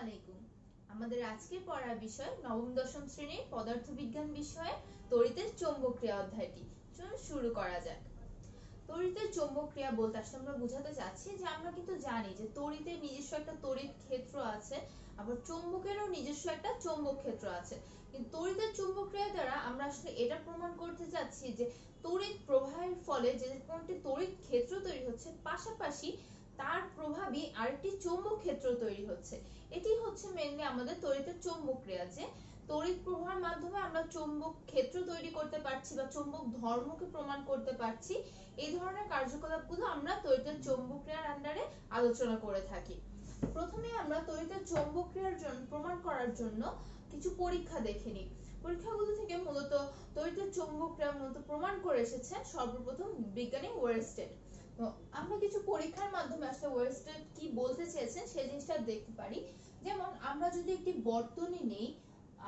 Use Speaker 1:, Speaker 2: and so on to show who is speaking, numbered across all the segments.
Speaker 1: আলাইকুম। আমাদের আজকে পড়ার বিষয় নবম দশম শ্রেণীর পদার্থবিজ্ঞান বিষয়ে তড়িতের চৌম্বকীয় অধ্যায়টি। চলুন শুরু করা যাক। তড়িতের চৌম্বক ক্রিয়া বলতে আসলে আমরা বোঝাতে চাচ্ছি যে আমরা কিন্তু জানি যে তড়িতের নিজস্ব একটা তড়িৎ ক্ষেত্র আছে, আবার চৌম্বকেরও নিজস্ব একটা চৌম্বক ক্ষেত্র আছে। কিন্তু তড়িতের চৌম্বক ক্রিয়া দ্বারা আমরা আসলে এটা প্রমাণ করতে চাচ্ছি যে তড়িৎ প্রবাহের ফলে যে কোনটি তড়িৎ ক্ষেত্র তৈরি হচ্ছে, পাশাপাশি তার প্রভাবই আরেকটি চৌম্বক ক্ষেত্র তৈরি হচ্ছে। এটি হচ্ছে মেইনলি আমাদের তড়িতের চৌম্বক ক্রিয়া, যে তড়িৎ প্রবাহের মাধ্যমে আমরা চৌম্বক ক্ষেত্র তৈরি করতে পারছি বা চৌম্বক ধর্মকে প্রমাণ করতে পারছি। এই ধরনের কার্যকলাপগুলো আমরা তড়িতের চৌম্বক ক্রিয়ার আন্ডারে আলোচনা করে থাকি। প্রথমে আমরা তড়িতের চৌম্বক ক্রিয়ার জন্য প্রমাণ করার জন্য কিছু পরীক্ষা দেখে নিই। পরীক্ষাগুলো থেকে মূলত তড়িতের চৌম্বক ক্রিয়া মূলত প্রমাণ করে এসেছেন সর্বপ্রথম বিজ্ঞানী ওয়েরস্টেড। তো আমরা কিছু পরীক্ষার মাধ্যমে আসলে ওয়েরস্টেড কি বলতে চেয়েছেন সেই জিনিসটা দেখতে পারি। যেমন আমরা যদি একটি বর্তনী নেই,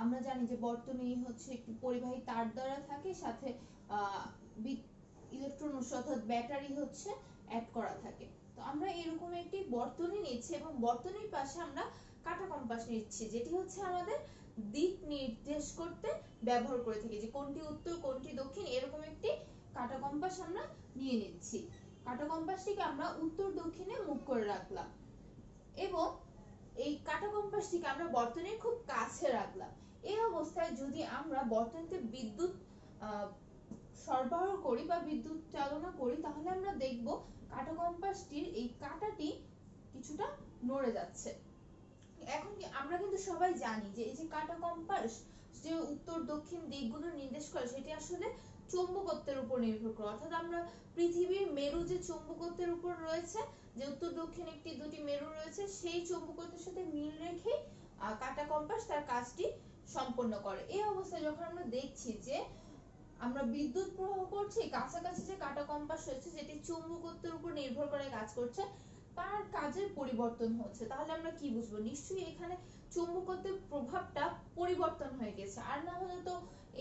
Speaker 1: আমরা জানি যে বর্তনী হচ্ছে একটি পরিবাহী তার দ্বারা থাকে, সাথে ইলেকট্রন অর্থাৎ ব্যাটারি হচ্ছে অ্যাড করা থাকে। তো আমরা এরকম একটি বর্তনী নিচ্ছি এবং বর্তনীর পাশে আমরা কাঁটা কম্পাস নিচ্ছি, যেটি হচ্ছে আমাদের দিক নির্দেশ করতে ব্যবহার করে থাকি, যে কোনটি উত্তর কোনটি দক্ষিণ এরকম একটি কাঁটা কম্পাস আমরা নিয়ে নিচ্ছি। কাঁটা কম্পাসটিকে আমরা উত্তর দক্ষিণে মুখ করে রাখলাম এবং এই কাঁটা কম্পাসটিকে আমরা বর্তনীর খুব কাছে রাখলাম। এই অবস্থায় যদি আমরা বর্তনীতে বিদ্যুৎ সরবরাহ করি বা বিদ্যুৎ চালনা করি, তাহলে আমরা দেখব কাঁটা কম্পাসটির এই কাঁটাটি কিছুটা নড়ে যাচ্ছে। এখন আমরা কিন্তু সবাই জানি যে এই যে কাঁটা কম্পাস যে উত্তর দক্ষিণ দিকগুলো নির্দেশ করে, সেটি আসলে চৌম্বকত্বের উপর নির্ভর করে। অর্থাৎ আমরা পৃথিবীর মেরু যে চৌম্বকত্বের উপর রয়েছে, যে উত্তর দক্ষিণ একটি দুটি মেরু রয়েছে, সেই চৌম্বকত্বের সাথে মিল রেখে কাঁটা কম্পাস তার কাজটি সম্পন্ন করে। এই অবস্থায় যখন আমরা দেখছি যে আমরা বিদ্যুৎ প্রবাহ করছি, কাছাকাছি যে কাঁটা কম্পাস রয়েছে যেটি চৌম্বকত্বের উপর নির্ভর করে কাজ করছে, তার কাজের পরিবর্তন হচ্ছে, তাহলে আমরা কি বুঝবো? নিশ্চয়ই এখানে চৌম্বকত্বের প্রভাবটা পরিবর্তন হয়ে গেছে। আর না হলে তো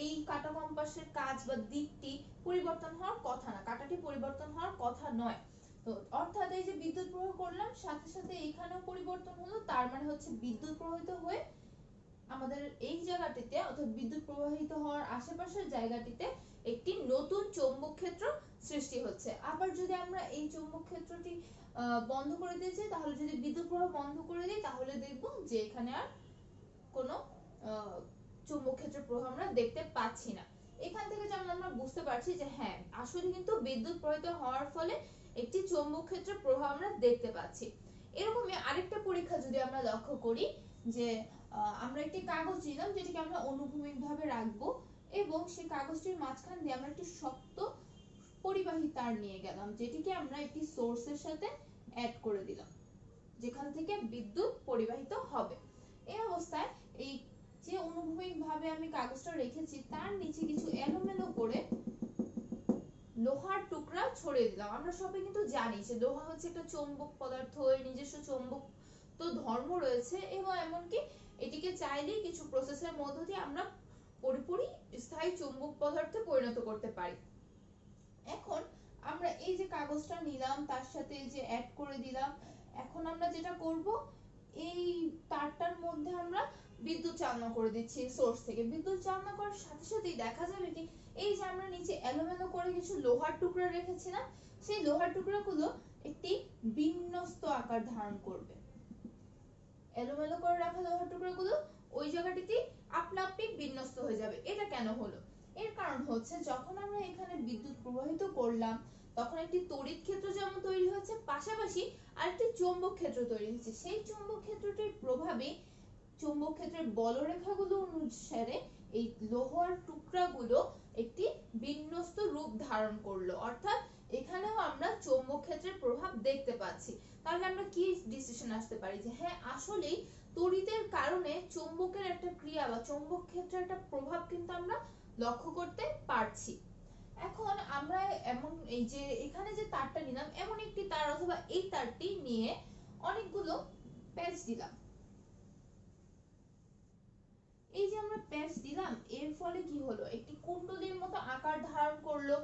Speaker 1: এই কাঁটা কম্পাসের কাজ বা দিকটি পরিবর্তন হওয়ার কথা না, কাঁটাটি পরিবর্তন হওয়ার কথা নয়। তো অর্থাৎ এই যে বিদ্যুৎ প্রবাহ করলাম, সাথে সাথে এখানেও পরিবর্তন হলো, তার মানে হচ্ছে বিদ্যুৎ প্রবাহিত হয়ে আমাদের এই জায়গাটিতে অর্থাৎ বিদ্যুৎ প্রবাহিত হওয়ার আশেপাশের জায়গাটিতে একটি নতুন চৌম্বক ক্ষেত্র সৃষ্টি হচ্ছে। আবার যদি আমরা এই চৌম্বক ক্ষেত্রটি বন্ধ করে দিই, তাহলে যদি বিদ্যুৎ প্রবাহ বন্ধ করে দিই, তাহলে দেখব যে এখানে আর কোনো চৌম্বক ক্ষেত্রের প্রভাব আমরা দেখতে পাচ্ছি না। এখান থেকে যেমন আমরা বুঝতে পারছি যে হ্যাঁ, আসলে কিন্তু বিদ্যুৎ প্রবাহিত হওয়ার ফলে একটি চৌম্বক ক্ষেত্রের প্রভাব আমরা দেখতে পাচ্ছি। এরকমই আরেকটা পরীক্ষা যদি আমরা লক্ষ্য করি, যে আমরা একটি কাগজ নিলাম, যেটিকে আমরা অনুভূমিক ভাবে রাখবো এবং সেই কাগজটির মাঝখান দিয়ে আমরা একটি শক্ত পরিবাহী তার নিয়ে গেলাম, যেটিকে আমরা একটি সোর্সের সাথে অ্যাড করে দিলাম, যেখান থেকে বিদ্যুৎ পরিবাহিত হবে। এই অবস্থায় এই যে অনুভূমিক ভাবে আমি কাগজটা রেখেছি, তার নিচে কিছু এলোমেলো করে লোহার টুকরা ছড়িয়ে দিলাম। আমরা সবাই কিন্তু জানি যে লোহা হচ্ছে একটা চৌম্বক পদার্থ, এর নিজস্ব চৌম্বক তো ধর্ম রয়েছে এবং এমনকি এটিকে চাইলেই কিছু প্রসেসের মধ্য দিয়ে আমরা পুরোপুরি স্থায়ী চৌম্বক পদার্থে পরিণত করতে পারি। এখন আমরা এই যে কাগজটা নিলাম, তার সাথে এই যে অ্যাড করে দিলাম, এখন আমরা যেটা করব, এই তারটার মধ্যে আমরা বিদ্যুৎ চালনা করে দিচ্ছি সোর্স থেকে। বিদ্যুৎ চালনা করার সাথে সাথেই দেখা যাবে কি, এই যে আমরা নিচে এলোমেলো করে কিছু লোহার টুকরা রেখেছিলাম, সেই লোহার টুকরাগুলো একটি বিন্যস্ত আকার ধারণ করবে। এলোমেলো করে রাখা লোহার টুকরাগুলো ওই জায়গাটিতে আপনা আপনি বিন্যস্ত হয়ে যাবে। এটা কেন হলো? এর কারণ হচ্ছে যখন আমরা এখানে বিদ্যুৎ প্রবাহিত করলাম, তখন একটি তড়িৎ ক্ষেত্র যেমন তৈরি হচ্ছে, পাশাপাশি আরেকটি চৌম্বক ক্ষেত্র তৈরি হচ্ছে। সেই চৌম্বক ক্ষেত্রটির প্রভাবে চৌম্বক ক্ষেত্রের বলরেখাগুলো অনুসারে এই লোহার টুকরাগুলো একটি বিন্যস্ত রূপ ধারণ করলো। অর্থাৎ এখানেও আমরা চৌম্বক ক্ষেত্রের প্রভাব দেখতে পাচ্ছি। তাহলে আমরা কি ডিসিশন আসতে পারি যে হ্যাঁ, আসলেই তড়িতের কারণে চৌম্বকের একটা ক্রিয়া বা চৌম্বক ক্ষেত্রের একটা প্রভাব কিন্তু আমরা লক্ষ্য করতে পারছি। এখন আমরা এমন এই যে এখানে যে তারটা নিলাম, এমন একটি তার অথবা এই তারটি নিয়ে অনেকগুলো প্যাচ দিলাম। এই যে আমরা প্যাচ দিলাম, এর ফলে কি হলো? একটি কুণ্ডলীর মতো আকার ধারণ করলো।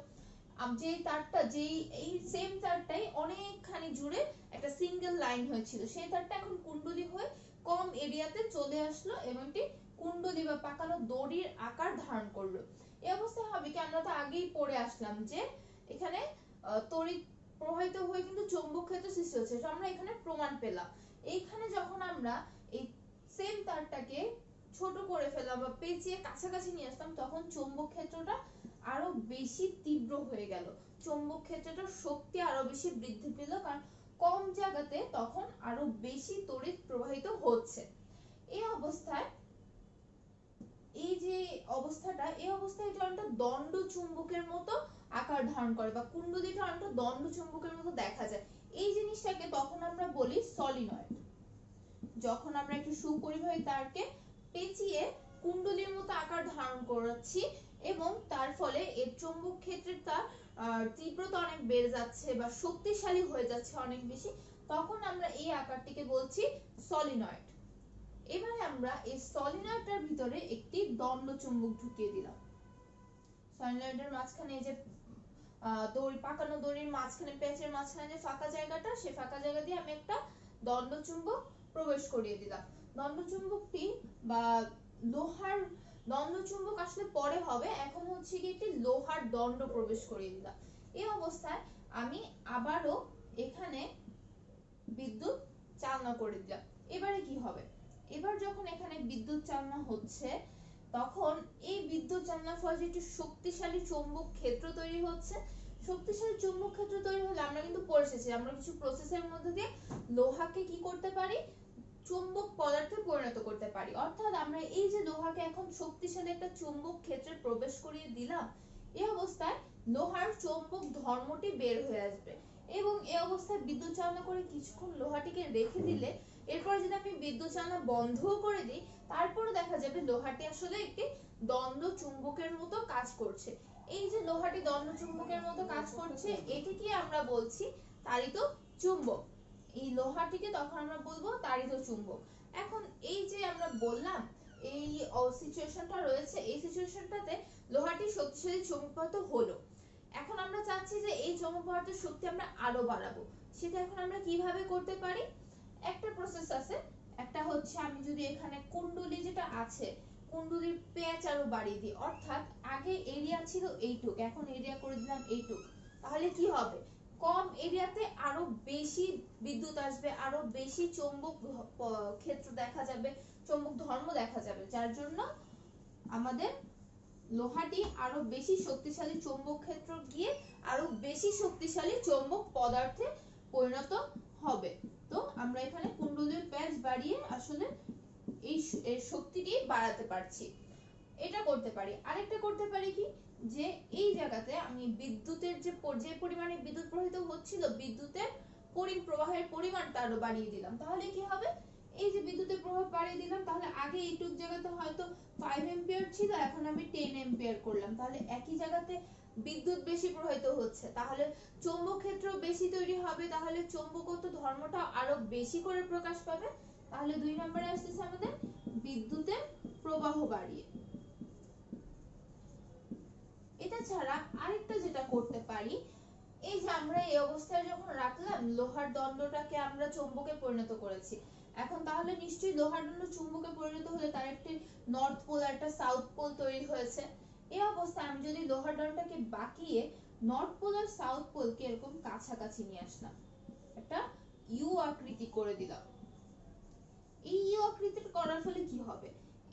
Speaker 1: যে তারটা যেই এই সেম তারটাই অনেকখানি জুড়ে একটা সিঙ্গেল লাইন হয়েছিল, সেই তারটা এখন কুণ্ডলী হয়ে কম এরিয়াতে চলে আসলো এবং একটি কুণ্ডলী বা পাকানো দড়ির আকার ধারণ করলো। এই অবস্থায় হবে কি, আমরা তো আগেই পড়ে আসলাম যে এখানে তড়িৎ প্রবাহিত হয়ে কিন্তু চৌম্বক ক্ষেত্র সৃষ্টি হচ্ছে, এটা আমরা এখানে প্রমাণ পেলাম। এইখানে যখন আমরা এই সেম তারটাকে ছোট করে ফেললাম বা পেঁচিয়ে কাছাকাছি নিয়ে আসলাম, তখন চৌম্বক ক্ষেত্রটা আরো বেশি তীব্র হয়ে গেল, চৌম্বক ক্ষেত্রটার শক্তি আরো বেশি বৃদ্ধি পেল, কারণ কম জায়গাতে তখন আরো বেশি তড়িৎ প্রবাহিত হচ্ছে। এই অবস্থায় এই যে অবস্থাটা, এই অবস্থায় এটা একটা দণ্ড চুম্বকের মতো আকার ধারণ করে বা কুণ্ডলীটা একটা দণ্ড চুম্বকের মতো দেখা যায়। এই জিনিসটাকে তখন আমরা বলি সলিনয়েড। যখন আমরা একটু সুপরিবাহী তারকে পেঁচিয়ে কুণ্ডলীর মতো আকার ধারণ করাচ্ছি এবং তার ফলে এর চৌম্বক ক্ষেত্রের তার তীব্রতা অনেক বেড়ে যাচ্ছে বা শক্তিশালী হয়ে যাচ্ছে অনেক বেশি, তখন আমরা এই আকারটিকে বলছি সলিনয়েড। এবারে আমরা এই সলিনয়েডটার ভিতরে একটি দণ্ড চুম্বক ঢুকিয়ে দিলাম। সলিনয়েডের মাঝখানে যে দড়ি, পাকানো দড়ির মাঝখানে, প্যাচের মাঝখানে যে ফাঁকা জায়গাটা, সেই ফাঁকা জায়গা দিয়ে আমি একটা দণ্ড চুম্বক প্রবেশ করিয়ে দিলাম। দণ্ড চুম্বকটি বা লোহার দণ্ড চুম্বক আসলে পরে হবে, এখন হচ্ছে কি একটি লোহার দণ্ড প্রবেশ করিয়ে দিলাম। এই অবস্থায় আমি আবারও এখানে বিদ্যুৎ চালনা করে দিলাম। এবারে কি হবে, এবার যখন এখানে বিদ্যুৎ চালনা হচ্ছে, তখন এই বিদ্যুৎ চালনার ফলে যে একটি শক্তিশালী চৌম্বক ক্ষেত্র তৈরি হচ্ছে, শক্তিশালী চৌম্বক ক্ষেত্র তৈরি হলে আমরা কিন্তু পড়ে এসেছি, আমরা কিছু প্রসেসের মধ্যে দিয়ে লোহাকে কি করতে পারি, চুম্বক পদার্থে পরিণত করতে পারি। অর্থাৎ আমরা এই যে লোহাকে এখন শক্তিশালী একটা চুম্বক ক্ষেত্রে প্রবেশ করিয়ে দিলাম, এই অবস্থায় লোহার চৌম্বক ধর্মটি বের হয়ে আসবে এবং এই অবস্থায় বিদ্যুৎ চালনা করে কিছুক্ষণ লোহাটিকে রেখে দিলে, এরপর যদি আমি বিদ্যুৎ চালনা বন্ধও করে দিই, তারপরে দেখা যাবে লোহাটি আসলে একটি দ্বন্দ্ব চুম্বকের মতো কাজ করছে। এই যে লোহাটি দ্বন্দ্ব চুম্বকের মতো কাজ করছে, এটিকে আমরা বলছি তাড়িত চুম্বক। এই লোহাটিকে তখন আমরা বলবো তাড়িত চুম্বক। এখন এই যে আমরা বললাম এই সিচুয়েশনটা রয়েছে, এই সিচুয়েশনটাতে লোহাটি শক্তিশালী চৌম্বক হলো। এখন আমরা চাচ্ছি যে এই চৌম্বক পদার্থের শক্তি আমরা আরো বাড়াবো, সেটা এখন আমরা কিভাবে করতে পারি, একটা প্রসেস আছে। একটা হচ্ছে আমি যদি এখানে কুণ্ডলী যেটা আছে, কুণ্ডলীর প্যাচ আরো বাড়িয়ে দিই, অর্থাৎ আগে এরিয়া ছিল এইটুক, এখন এরিয়া করে দিলাম এইটুক, তাহলে কি হবে, কম এরিয়াতে আরো বেশি বিদ্যুৎ আসবে, আরো বেশি চৌম্বক ক্ষেত্র দেখা যাবে, চৌম্বক ধর্ম দেখা যাবে, যার জন্য আমাদের লোহাটি আরো বেশি শক্তিশালী চৌম্বক ক্ষেত্র গিয়ে আরো বেশি শক্তিশালী চৌম্বক পদার্থে পরিণত হবে। তো আমরা এখানে কুণ্ডলীর প্যাচ বাড়িয়ে আসলে এই শক্তিটি বাড়াতে পারছি। এটা করতে পারি। আরেকটা করতে পারি কি, যে এই জায়গাতে আমি বিদ্যুতের যে পরিমাণে বিদ্যুৎ প্রবাহিত হচ্ছিল, বিদ্যুতের প্রবাহের পরিমাণটা আরো বাড়িয়ে দিলাম, তাহলে কি হবে, এই যে বিদ্যুতের প্রবাহ বাড়িয়ে দিলাম, তাহলে আগে এইটুক জায়গাতে হয়তো 5 এম্পিয়ার ছিল, এখন আমি 10 এম্পিয়ার করলাম, তাহলে একই জায়গাতে বিদ্যুৎ বেশি প্রবাহিত হচ্ছে, তাহলে চৌম্বক ক্ষেত্র বেশি তৈরি হবে, তাহলে চৌম্বকত্ব ধর্মটা আরো বেশি করে প্রকাশ পাবে। তাহলে 2 নম্বরে আসছে আমাদের বিদ্যুতের প্রবাহ বাড়িয়ে। এটা ছাড়া আরেকটা যেটা করতে পারি, এই যে আমরা এই অবস্থায় যখন রাখলাম, লোহার দণ্ডটাকে আমরা চৌম্বকে পরিণত করেছি, এখন তাহলে নিশ্চয়ই লোহার দণ্ড চুম্বকে পরিণত হলে তার একটি নর্থ পোল আর একটা সাউথ পোল তৈরি হয়েছে। এই অবস্থায় আমি যদি লোহার দণ্ডটাকে বাঁকিয়ে নর্থ পোল আর সাউথ পোলকে এরকম কাছাকাছি নিয়ে আসলাম, একটা ইউ আকৃতি করে দিলাম, এই ইউ আকৃতি করার ফলে কি হবে,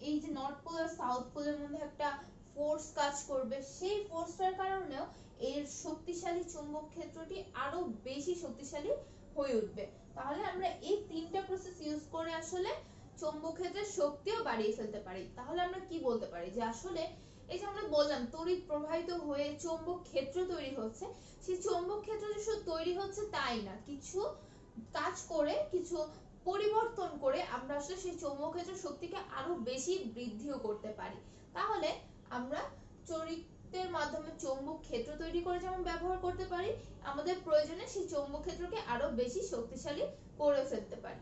Speaker 1: এই যে নর্থ পোল আর সাউথ পোলের মধ্যে একটা ফোর্স কাজ করবে, সেই ফোর্সটার কারণেও এর শক্তিশালী চুম্বক ক্ষেত্রটি আরো বেশি শক্তিশালী হয়ে উঠবে। তাহলে আমরা এই তিনটা প্রসেস ইউজ করে আসলে চুম্বক ক্ষেত্রের শক্তিও বাড়িয়ে ফেলতে পারি। তাহলে আমরা কি বলতে পারি, যে আসলে এই যে আমরা বললাম তড়িৎ প্রবাহিত হয়ে চুম্বক ক্ষেত্র তৈরি হচ্ছে, সেই চুম্বক ক্ষেত্র যে শুধু তৈরি হচ্ছে তাই না, কিছু কাজ করে, কিছু পরিবর্তন করে আমরা আসলে সেই চৌম্বক ক্ষেত্রের শক্তিকে আরো বেশি বৃদ্ধিও করতে পারি। তাহলে আমরা তড়িতের মাধ্যমে চৌম্বক ক্ষেত্র তৈরি করে যেমন ব্যবহার করতে পারি, আমাদের প্রয়োজনে সেই চৌম্বক ক্ষেত্রকে আরো বেশি শক্তিশালী করে ফেলতে পারি।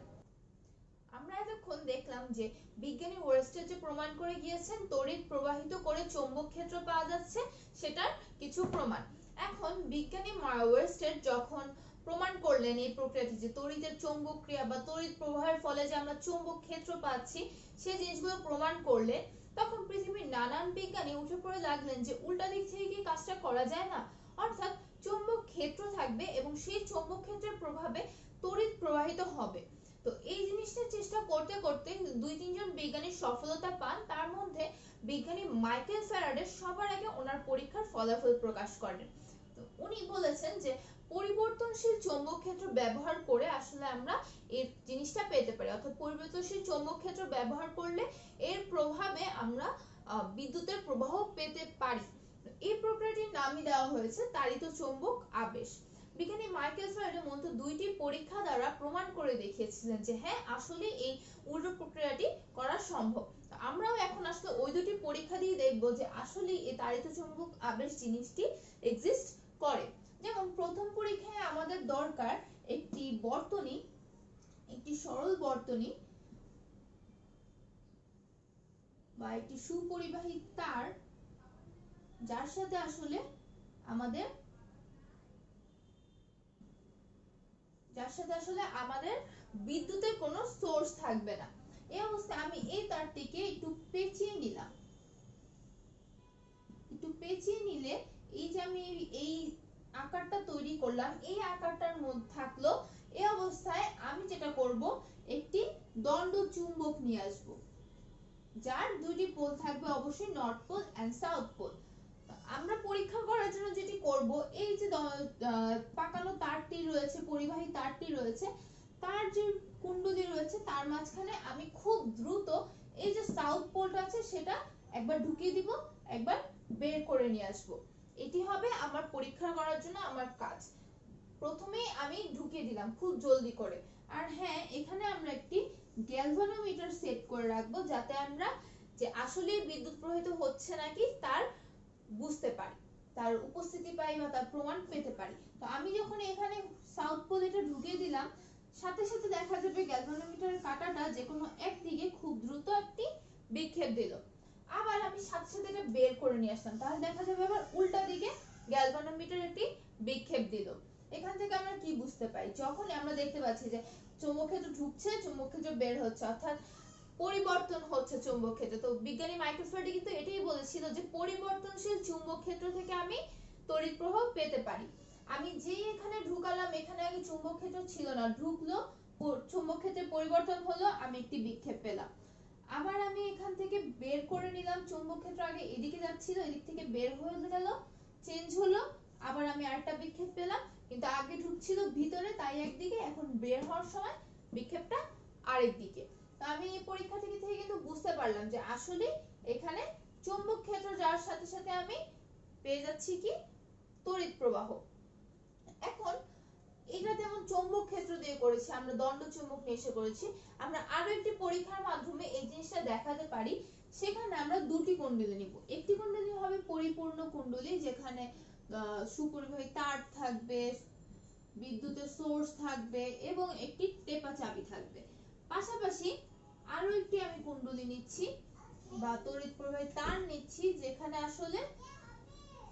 Speaker 1: আমরা এতক্ষণ দেখলাম যে বিজ্ঞানী ওয়েরস্টেড যে প্রমাণ করে গিয়েছেন তড়িৎ প্রবাহিত করে চৌম্বক ক্ষেত্র পাওয়া যাচ্ছে, সেটার কিছু প্রমাণ। এখন বিজ্ঞানী ওয়েরস্টেড যখন প্রমাণ করলেন এই প্রক্রিয়াটি, যে তড়িতের চৌম্বক ক্রিয়া বা তড়িৎ প্রবাহের ফলে যে আমরা চৌম্বক ক্ষেত্র পাচ্ছি সেই জিনিসগুলো প্রমাণ করলেন, তখন পৃথিবীর নানান বিজ্ঞানী উঠে পড়ে লাগলেন যে উল্টা দিক থেকে কি কাজটা করা যায় না, অর্থাৎ চৌম্বক ক্ষেত্র থাকবে এবং সেই চৌম্বক ক্ষেত্রের প্রভাবে তড়িৎ প্রবাহিত হবে। তো এই জিনিসটা চেষ্টা করতে করতে 2-3 জন বিজ্ঞানী সফলতা পান। তার মধ্যে বিজ্ঞানী মাইকেল ফ্যারাডে সবার আগে ওনার পরীক্ষার ফলাফল প্রকাশ করেন। তো উনি বলেছেন যে পরিবর্তনশীল চৌম্বক ক্ষেত্র ব্যবহার করে আসলে আমরা এই জিনিসটা পেতে পারি, অর্থাৎ পরিবর্তনশীল চৌম্বক ক্ষেত্র ব্যবহার করলে এর প্রভাবে আমরা বিদ্যুতের প্রবাহ পেতে পারি। এই প্রক্রিয়াটির নামই দেওয়া হয়েছে তাড়িত চৌম্বক আবেশ। বিজ্ঞানী মাইকেল ফ্যারাডে মূলত 2টি পরীক্ষা দ্বারা প্রমাণ করে দেখিয়েছিলেন যে হ্যাঁ আসলে এই উল্টো প্রক্রিয়াটি করা সম্ভব। আমরাও এখন আসলে ওই 2টি পরীক্ষা দিয়ে দেখব যে আসলে এই তাড়িত চৌম্বক আবেশ জিনিসটি এক্সিস্ট করে। যেমন প্রথম পরীক্ষায় আমাদের দরকার একটি বর্তনী, একটি সরল বর্তনী বা একটি সুপরিবাহী তার, যার সাথে আসলে আমাদের বিদ্যুতের কোনো সোর্স থাকবে না। এই অবস্থায় আমি এই তারটিকে একটু পেঁচিয়ে নিলাম। একটু পেঁচিয়ে নিলে এই যে আমি এই আকারটা তৈরি করলাম, এই আকারটার মধ্যে থাকলো। এই অবস্থায় আমি যেটা করব, একটি দণ্ড চুম্বক নিয়ে আসব, যার 2টি পোল থাকবে অবশ্যই north pole and south pole. আমরা পরীক্ষা করার জন্য যেটি করব, এই যে পাকানো তারটি রয়েছে, পরিবাহী তারটি রয়েছে, তার যে কুণ্ডলী রয়েছে তার মাঝখানে আমি খুব দ্রুত এই যে সাউথ পোলটা আছে সেটা একবার ঢুকিয়ে দিব, একবার বের করে নিয়ে আসব। এটি হবে আমার পরীক্ষা করার জন্য আমার কাজ। প্রথমেই আমি ঢুকিয়ে দিলাম খুব জলদি করে। আর হ্যাঁ, এখানে আমরা একটি গ্যালভানোমিটার সেট করে রাখবো, যাতে আমরা যে আসলে বিদ্যুৎ প্রবাহিত হচ্ছে নাকি তার বুঝতে পারি, তার উপস্থিতি পাই বা তার প্রমাণ পেতে পারি। তো আমি যখন এখানে সাউথ পোল এটা ঢুকিয়ে দিলাম, সাথে সাথে দেখা যাবে গ্যালভানোমিটারের কাঁটাটা যে কোনো একদিকে খুব দ্রুত একটি বিক্ষেপ দিল। আবার আমি সাথে সাথে এটা বের করে নিয়ে আসলাম, তাহলে দেখা যাবে আবার উল্টা দিকে গ্যালভানোমিটার একটি বিক্ষেপ দিল। এখান থেকে আমরা কি বুঝতে পাই, যখন আমরা দেখতে পাচ্ছি যে চৌম্বক ক্ষেত্র ঢুকছে, চৌম্বক ক্ষেত্র বের হচ্ছে, অর্থাৎ পরিবর্তন হচ্ছে চৌম্বক ক্ষেত্র। তো বিজ্ঞানী মাইকেল ফ্যারাডে কিন্তু এটাই বলেছিল যে পরিবর্তনশীল চৌম্বক ক্ষেত্র থেকে আমি তড়িৎ প্রবাহ পেতে পারি। আমি যে এখানে ঢুকালাম, এখানে আগে চৌম্বক ক্ষেত্র ছিল না, ঢুকলো, চৌম্বক ক্ষেত্রের পরিবর্তন হলো, আমি একটি বিক্ষেপ পেলাম। আবার আমি এখান থেকে বের করে নিলাম, চৌম্বক ক্ষেত্র আগে এদিকে যাচ্ছিল, এদিক থেকে বের হয়ে গেল, চেঞ্জ হলো, আবার আমি আরেকটা বিক্ষেপ পেলাম, কিন্তু আগে ঢুকছিল ভিতরে তাই একদিকে, এখন বের হওয়ার সময় বিক্ষেপটা আরেক দিকে। তো আমি এই পরীক্ষা থেকে কিন্তু বুঝতে পারলাম যে আসলে এখানে চৌম্বক ক্ষেত্র যাওয়ার সাথে সাথে আমি পেয়ে যাচ্ছি কি তড়িৎ প্রবাহ। এখন এটা যেমন চৌম্বক ক্ষেত্র দিয়ে করেছি, আমরা দণ্ড চুম্বক নিয়ে এসে করেছি, আমরা আরো একটি পরীক্ষার মাধ্যমে এই জিনিসটা দেখাতে পারি। সেখানে আমরা 2টি কুণ্ডলী নিব। একটি কুণ্ডলী হবে পরিপূর্ণ কুণ্ডলী, যেখানে সুপরিবাহী তার থাকবে, বিদ্যুতের সোর্স থাকবে এবং একটি টেপা চাবি থাকবে। পাশাপাশি আরো একটি আমি কুণ্ডলী নিচ্ছি বা তড়িৎ প্রবাহী তার নিচ্ছি, যেখানে আসলে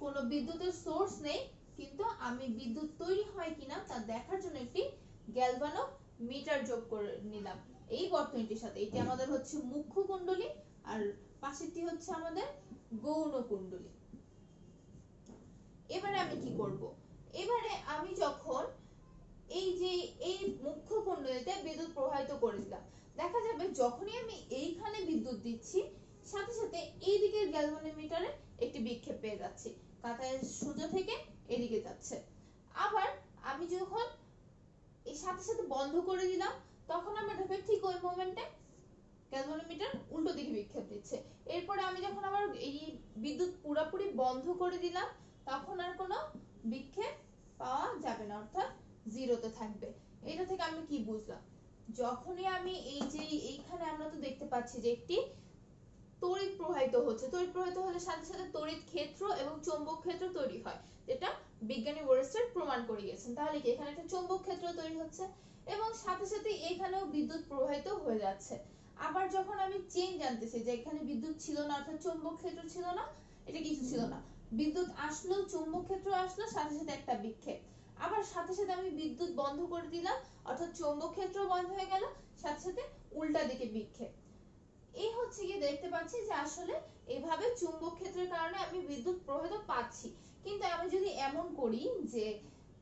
Speaker 1: কোনো বিদ্যুতের সোর্স নেই, কিন্তু আমি বিদ্যুৎ তৈরি হয় কিনা তা দেখার জন্য একটি গ্যালভানোমিটার যোগ করে নিলাম এই বর্তনীটির সাথে। এটি আমাদের হচ্ছে মুখ্য কুণ্ডলী, আর পাশেরটি হচ্ছে আমাদের গৌণ কুণ্ডলী। এবারে আমি কি করব, এবারে আমি যখন এই যে এই মুখ্য কুণ্ডলীতে বিদ্যুৎ প্রবাহিত করে দিলাম, দেখা যাবে যখনই আমি এইখানে বিদ্যুৎ দিচ্ছি, সাথে সাথে এই দিকের গ্যালভানোমিটারে একটি বিক্ষেপ পেয়ে যাচ্ছি, কাঁটার সোজা থেকে এদিকে যাচ্ছে। আবার আমি যখন এই সাথে সাথে বন্ধ করে দিলাম, তখন আমরা দেখবে ঠিক ওই মোমেন্টে গ্যালভানোমিটার উল্টো দিকে বিক্ষেপ দিচ্ছে। এরপরে আমি যখন আবার এই বিদ্যুৎ পুরোপুরি বন্ধ করে দিলাম, তখন আর কোনো বিক্ষেপ পাওয়া যাবে না, অর্থাৎ জিরোতে থাকবে। এটা থেকে আমি কি বুঝলাম, যখনই আমি এই যে এইখানে আমরা তো দেখতে পাচ্ছি যে একটি তড়িৎ প্রবাহিত হচ্ছে, তড়িৎ প্রবাহিত হলে সাথে সাথে তড়িৎ ক্ষেত্র এবং চৌম্বক ক্ষেত্র তৈরি হয়, যেটা বিজ্ঞানী ওয়েরস্টেড প্রমাণ করে গিয়েছেন। তাহলে কি এখানে একটা চৌম্বক ক্ষেত্র তৈরি হচ্ছে এবং সাথে সাথে এখানেও বিদ্যুৎ প্রবাহিত হয়ে যাচ্ছে। আবার যখন আমি চেঞ্জ আনতেছি, যে এখানে বিদ্যুৎ ছিল না, অর্থাৎ চৌম্বক ক্ষেত্র ছিল না, এটা কিছু ছিল না, বিদ্যুৎ আসলো, চৌম্বক ক্ষেত্র আসলো, সাথে সাথে একটা বিক্ষেপ। আবার সাথে সাথে আমি বিদ্যুৎ বন্ধ করে দিলাম, অর্থাৎ চৌম্বক ক্ষেত্র বন্ধ হয়ে গেল, সাথে সাথে উল্টা দিকে বিক্ষেপ। এই হচ্ছে কি দেখতে পাচ্ছি যে আসলে এইভাবে চুম্বক ক্ষেত্রের কারণে আমি বিদ্যুৎ প্রবাহিত পাচ্ছি। কিন্তু আমি যদি এমন করি যে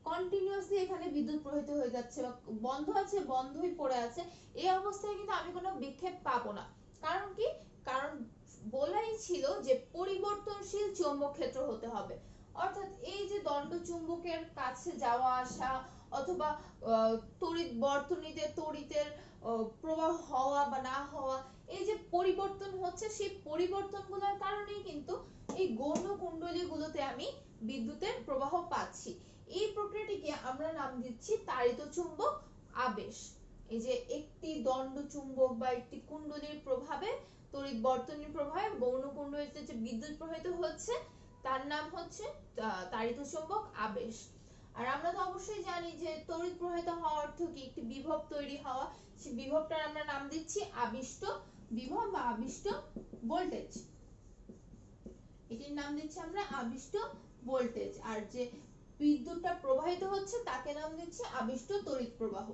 Speaker 1: কন্টিনিউয়াসলি এখানে বিদ্যুৎ প্রবাহিত হয়ে যাচ্ছে বা বন্ধ আছে, বন্ধই পড়ে আছে, এই অবস্থায় কিন্তু আমি কোনো বিক্ষেপ পাবো না। কারণ কি? কারণ বলাই ছিল যে পরিবর্তনশীল চৌম্বক ক্ষেত্র হতে হবে। অর্থাৎ এই যে দণ্ড চুম্বকের কাছে যাওয়া আসা অথবা তড়িৎ বর্তনীতে তড়িতের প্রবাহ হওয়া বা না হওয়া, এই যে পরিবর্তন হচ্ছে, সেই পরিবর্তনগুলোর কারণেই কিন্তু এই গৌণ কুণ্ডলীগুলোতে আমি বিদ্যুতের প্রবাহ পাচ্ছি। এই প্রক্রিয়াটিকে আমরা নাম দিচ্ছি তাড়িত চুম্বক আবেশ। এই যে একটি দণ্ড চুম্বক বা একটি কুণ্ডলীর প্রভাবে, তড়িৎ বর্তনীর প্রভাবে গৌণ কুণ্ডলীতে যে বিদ্যুৎ প্রবাহিত হচ্ছে তার নাম হচ্ছে তাড়িত চুম্বক আবেশ। আর আমরা তো অবশ্যই জানি যে তড়িৎ প্রবাহিত হওয়ার অর্থ কি? একটি বিভব তৈরি হওয়া। সেই বিভবটার আমরা নাম দিচ্ছি আবিষ্ট বিভব বা আবিষ্ট ভোল্টেজ। এটির নাম দিচ্ছি আমরা আবিষ্ট ভোল্টেজ। আর যে বিদ্যুৎটা প্রবাহিত হচ্ছে তাকে নাম দিচ্ছি আবিষ্ট তড়িৎ প্রবাহ।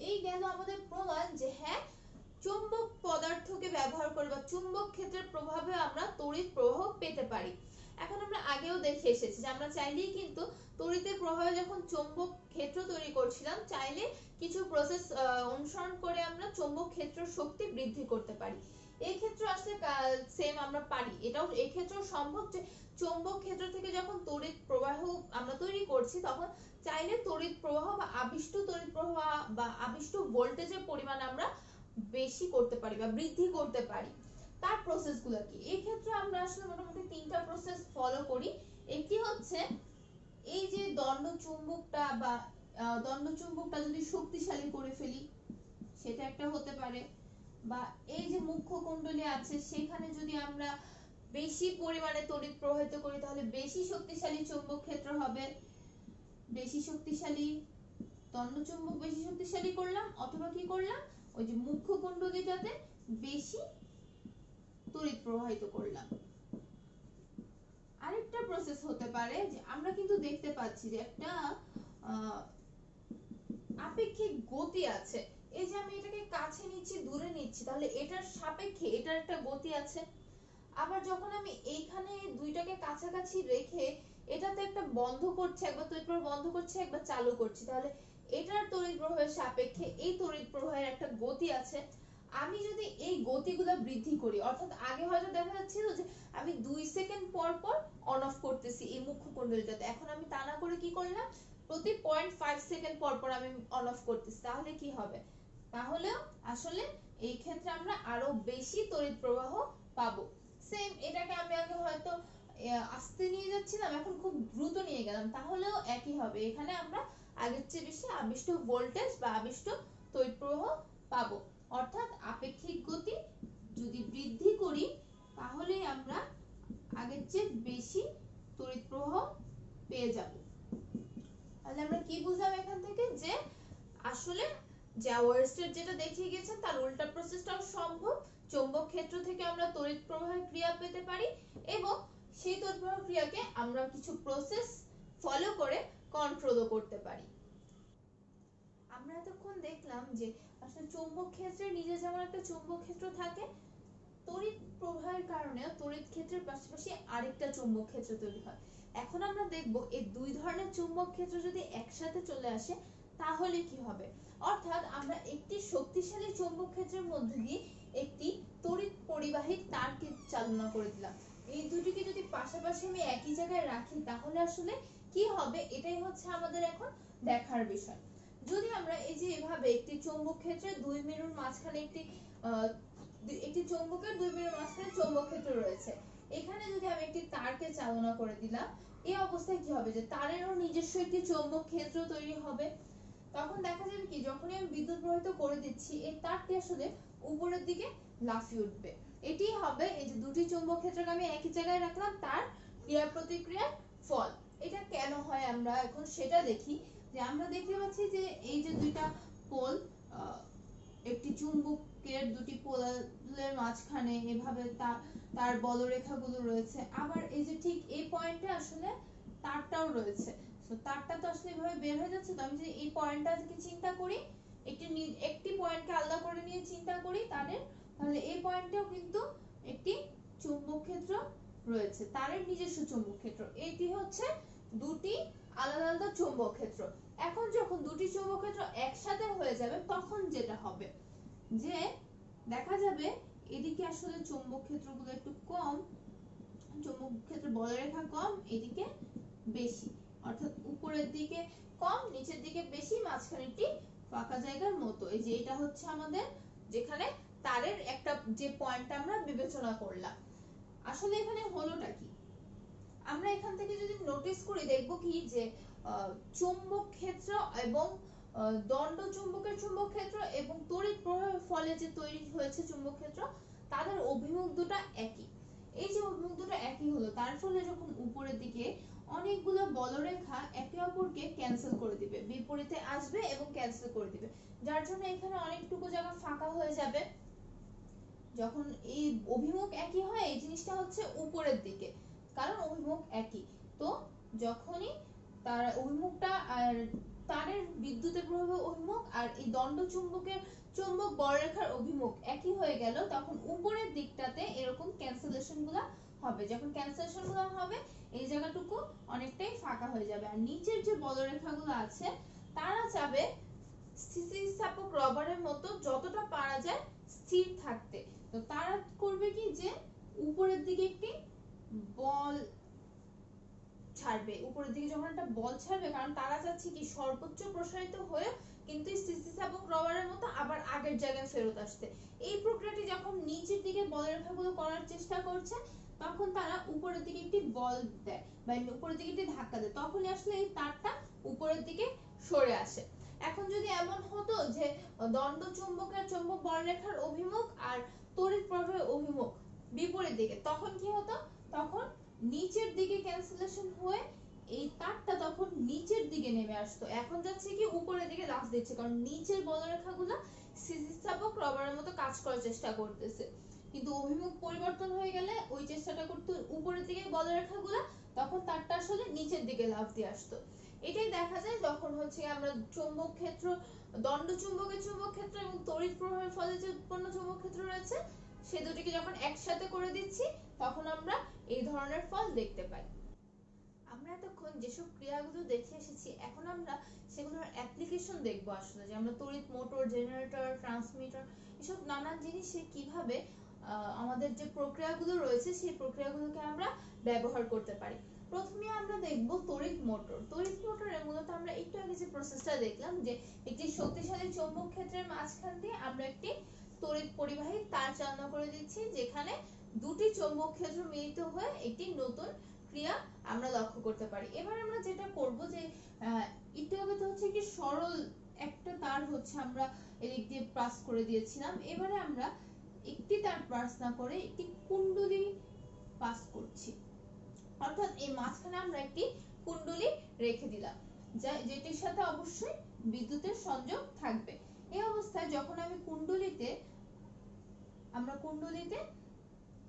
Speaker 1: এই গেল আমাদের প্রমাণ যে হ্যাঁ, চুম্বক পদার্থকে ব্যবহার করে বা চুম্বক ক্ষেত্রের প্রভাবে আমরা তড়িৎ প্রবাহ পেতে পারি। এখন আমরা আগেও দেখে এসেছি যে আমরা চাইলেই কিন্তু তড়িতের প্রভাবে যখন চুম্বক ক্ষেত্র তৈরি করছিলাম, চাইলে কিছু প্রসেস অনুসরণ করে আমরা চুম্বক ক্ষেত্র শক্তি বৃদ্ধি করতে পারি। এই ক্ষেত্রে আসলে সেম আমরা পারি, এটাও এই ক্ষেত্রেও সম্ভব যে চুম্বক ক্ষেত্র থেকে যখন তড়িৎ প্রবাহ আমরা তৈরি করছি, তখন চাইলে তড়িৎ প্রবাহ বা আবিষ্ট তড়িৎ প্রবাহ বা আবিষ্ট ভোল্টেজের পরিমাণ আমরা বেশি করতে পারি বা বৃদ্ধি করতে পারি। তার প্রসেসগুলো কি? এই ক্ষেত্রে আমরা আসলে মোটামুটি তিনটা প্রসেস ফলো করি। একটি হচ্ছে এই যে দণ্ড চুম্বকটা যদি শক্তিশালী করে ফেলি, সেটা একটা হতে পারে। বা এই যে মুখ্য কুণ্ডলী আছে সেখানে যদি আমরা বেশি পরিমাণে তড়িৎ প্রবাহিত করি, তাহলে বেশি শক্তিশালী চৌম্বক ক্ষেত্র হবে। বেশি শক্তিশালী দণ্ড চুম্বক বেশি শক্তিশালী করলাম, অথবা কি করলাম, ওই যে মুখ্য কুণ্ডলীটাতে বেশি তড়িৎ প্রবাহিত করলাম। আরেকটা প্রসেস হতে পারে যে আমরা কিন্তু দেখতে পাচ্ছি যে একটা আপেক্ষিক গতি আছে। এই যে আমি এটাকে কাছে নিচ্ছি, দূরে নিচ্ছি, তাহলে এটার সাপেক্ষে এটার একটা গতি আছে। আবার যখন আমি এইখানে দুইটাকে কাছাকাছি রেখে এটাতে একটা বন্ধ করছি, একবার তড়িৎ প্রবাহ বন্ধ করছি, একবার চালু করছি, তাহলে এটার তড়িৎ প্রবাহের সাপেক্ষে এই তড়িৎ প্রবাহের একটা গতি আছে। আমি যদি এই গতিগুলো বৃদ্ধি করি, অর্থাৎ আগে হয়তো দেখা যাচ্ছিল যে আমি 2 সেকেন্ড পর পর অন অফ করতেছি এই মুখ্য কুণ্ডলীটাতে, এখন আমি তা না করে কি করলাম, প্রতি 0.5 সেকেন্ড পর পর আমি অন অফ করতেছি। তাহলে কি হবে? তাহলেও আসলে এই ক্ষেত্রে আমরা আরো বেশি তড়িৎ প্রবাহ পাবো। সেম এটাকে আমি আগে হয়তো আস্তে নিয়ে যাচ্ছিলাম, এখন খুব দ্রুত নিয়ে গেলাম, তাহলেও একই হবে। এখানে আমরা আগের চেয়ে বেশি আবিষ্ট ভোল্টেজ বা আবিষ্ট তড়িৎ প্রবাহ পাবো। অর্থাৎ আপেক্ষিক গতি যদি বৃদ্ধি করি, তাহলেই আমরা আগের চেয়ে বেশি তড়িৎ প্রবাহ পেয়ে যাব। তাহলে আমরা কি বুঝলাম এখান থেকে? যে আসলে যা ওয়েস্টের যেটা দেখিয়ে গেছেন তার উল্টা প্রসেসটাও সম্ভব। চৌম্বক ক্ষেত্র থেকে আমরা তড়িৎ প্রবাহের ক্রিয়া পেতে পারি, এবং সেই তড়িৎ প্রবাহ ক্রিয়াকে আমরা কিছু প্রসেস ফলো করে কন্ট্রোলও করতে পারি। আমরা এতক্ষণ দেখলাম যে আসলে চৌম্বক ক্ষেত্রে নিজে যেমন একটা চৌম্বক ক্ষেত্র থাকে, তড়িৎ প্রবাহের কারণে তড়িৎ ক্ষেত্রের পাশাপাশি আরেকটা চৌম্বক ক্ষেত্র তৈরি হয়। এখন আমরা দেখব এই দুই ধরনের চৌম্বক ক্ষেত্র যদি একসাথে চলে আসে তাহলে কি হবে। অর্থাৎ আমরা একটি শক্তিশালী চৌম্বক ক্ষেত্রের মধ্যে দিয়ে একটি তড়িৎ পরিবাহী তারকে চালনা করে দিলাম। এই দুটিকে যদি পাশাপাশি আমি একই জায়গায় রাখি, তাহলে আসলে কি হবে, এটাই হচ্ছে আমাদের এখন দেখার বিষয়। যদি আমরা এই যে এভাবে একটি চৌম্বক ক্ষেত্রের দুই মেরুর মাঝখানে একটি চৌম্বকের দুই মেরুর মাঝখানে চৌম্বক ক্ষেত্র রয়েছে, এখানে যদি আমি একটি তারকে চালনা করে দিলাম, এই অবস্থায় কি হবে, যে তারেরও নিজস্ব একটি চৌম্বক ক্ষেত্র তৈরি হবে। তখন দেখা যাবে কি, যখনই আমি বিদ্যুৎ প্রবাহিত করে দিচ্ছি, এই তারটি আসলে উপরের দিকে লাফিয়ে উঠবে। এটি হবে এই যে দুটি চৌম্বক ক্ষেত্রকে আমি একই জায়গায় রাখলাম, তার ক্রিয়া প্রতিক্রিয়ার ফল। এটা কেন হয় আমরা এখন সেটা দেখি। যে আমরা দেখতে পাচ্ছি যে এই যে দুইটা পোল, একটি চুম্বক চুম্বকের দুটি পোলের মাঝখানে এভাবে তার বলরেখাগুলো রয়েছে। আবার এই যে ঠিক এই পয়েন্টে আসলে তারটাও রয়েছে। তো তারটা তো আসলে এভাবে বের হয়ে যাচ্ছে। তো আমি যদি এই পয়েন্টটাকে চিন্তা করি, একটি পয়েন্টকে আলাদা করে নিয়ে চিন্তা করি তারের, তাহলে এই পয়েন্টেও কিন্তু একটি চুম্বক ক্ষেত্র রয়েছে, তারের নিজস্ব চুম্বক ক্ষেত্র। এটি হচ্ছে দুটি আলাদা আলাদা চুম্বক ক্ষেত্র। এখন যখন দুটি চুম্বক ক্ষেত্র একসাথে হয়ে যাবে তখন যেটা হবে যে দেখা যাবে এদিকে আসলে চুম্বক ক্ষেত্রগুলো একটু কম, চুম্বক ক্ষেত্র বলরেখা কম, এদিকে বেশি, অর্থাৎ উপরের দিকে কম নিচের দিকে বেশি, মাঝখানে একটি ফাঁকা জায়গার মতো। এই যে এটা হচ্ছে আমাদের যেখানে তারের একটা যে পয়েন্টটা আমরা বিবেচনা করলাম। আসলে এখানে হলোটা কি, আমরা এখান থেকে যদি নোটিস করি দেখব কি যে চুম্বক ক্ষেত্র এবং দণ্ড চুম্বকের চুম্বক ক্ষেত্র এবং তড়িৎ প্রবাহের ফলে যে তৈরি হয়েছে চুম্বক ক্ষেত্র, তাদের অভিমুখ দুটো একই। এই যে অভিমুখ দুটো একই হলো, তার ফলে যখন উপরের দিকে অনেকগুলো বলরেখা একে অপরকে ক্যান্সেল করে দিবে, বিপরীতে আসবে এবং ক্যান্সেল করে দিবে, যার জন্য এখানে অনেকটুকু জায়গা ফাঁকা হয়ে যাবে। যখন এই অভিমুখ একই হয় এই জিনিসটা হচ্ছে উপরের দিকে, কারণ অভিমুখ একই। তো যখনই তার অভিমুখটা আর তারের বিদ্যুতের প্রবাহের অভিমুখ আর এই দণ্ড চুম্বকের চুম্বক বলরেখার অভিমুখ একই হয়ে গেল, তখন উপরের দিকটাতে এরকম ক্যান্সেলেশন গুলা হবে। যখন ক্যান্সেলেশন গুলা হবে এই জায়গাটুকু অনেকটাই ফাঁকা হয়ে যাবে, আর নিচের যে বলরেখাগুলো আছে তারা চাবে স্থিতিস্থাপক রবারের মতো যতটা পারা যায় স্থির থাকতে। তো তারা করবে কি যে উপরের দিকে একটি বল ছাড়বে, উপরের দিকে যখন একটা বল ছাড়বে, কারণ তারা চাচ্ছে কি সর্বোচ্চ প্রসারিত হয়ে কিন্তু স্থিতিস্থাপক রবারের মতো আবার আগের জায়গায় ফেরত আসতে। এই প্রক্রিয়াটি যখন নিচের দিকে বলরেখাগুলো করার চেষ্টা করছে তখন তারা উপরের দিকে একটি বল দেয় বা উপরের দিকে একটি ধাক্কা দেয়, তখনই আসলে এই তারটা উপরের দিকে সরে আসে। এখন যদি এমন হতো যে দণ্ড চুম্বকের চুম্বক বলরেখার অভিমুখ আর তড়িৎ প্রবাহের অভিমুখ বিপরীত দিকে, তখন কি হতো, তখন নিচের দিকে ক্যান্সেলেশন হয়ে এই তারটা তখন নিচের দিকে নেমে আসতো। এখন যাচ্ছে কি উপরের দিকে লাফ দিচ্ছে, কারণ নিচের বলরেখাগুলো স্থিতিস্থাপক রবারের মতো কাজ করার চেষ্টা করতেছে, কিন্তু অভিমুখ পরিবর্তন হয়ে গেলে ওই চেষ্টাটা করতে উপরের দিকে বলরেখাগুলো, তখন তারটা আসলে নিচের দিকে লাফ দিয়ে আসতো। এটাই দেখা যায় যখন হচ্ছে আমরা চুম্বক ক্ষেত্র, দণ্ড চুম্বকের চুম্বক ক্ষেত্র এবং তড়িৎ প্রবাহের ফলে যে উৎপন্ন চুম্বক ক্ষেত্র রয়েছে সে দুটিকে যখন একসাথে করে দিচ্ছি তখন আমরা এই ধরনের ফল দেখতে পাই। আমরা এতক্ষণ যেসব ক্রিয়াগুলো দেখে এসেছি এখন আমরা সেগুলোর অ্যাপ্লিকেশন দেখব, আসলে যে আমরা তড়িৎ মোটর, জেনারেটর, ট্রান্সমিটার এসব নানান জিনিসে কিভাবে আমাদের যে প্রক্রিয়াগুলো রয়েছে সেই প্রক্রিয়াগুলোকে আমরা ব্যবহার করতে পারি। প্রথমে আমরা দেখব তড়িৎ মোটর। তড়িৎ মোটরে মূলত আমরা একটু আগে যে প্রসেসটা দেখলাম যে একটি শক্তিশালী চৌম্বক ক্ষেত্রের মাঝখান দিয়ে আমরা একটি তড়িৎ পরিবাহী তার চালনা করে দিচ্ছি, যেখানে দুটি চৌম্বক ক্ষেত্র মিলিত হয়ে একটি নতুন ক্রিয়া আমরা লক্ষ্য করতে পারি। এবার আমরা যেটা করব যে একটু আগে তো হচ্ছে কি সরল একটা তার হচ্ছে আমরা এদিক দিয়ে পাস করে দিয়েছিলাম, এবারে আমরা একটি তার পাস না করে একটি কুণ্ডলী পাস করছি, অর্থাৎ এই মাঝখানে আমরা একটি কুণ্ডলী রেখে দিলাম যেটির সাথে অবশ্যই বিদ্যুতের সংযোগ থাকবে। এই অবস্থায় যখন আমি কুণ্ডলীতে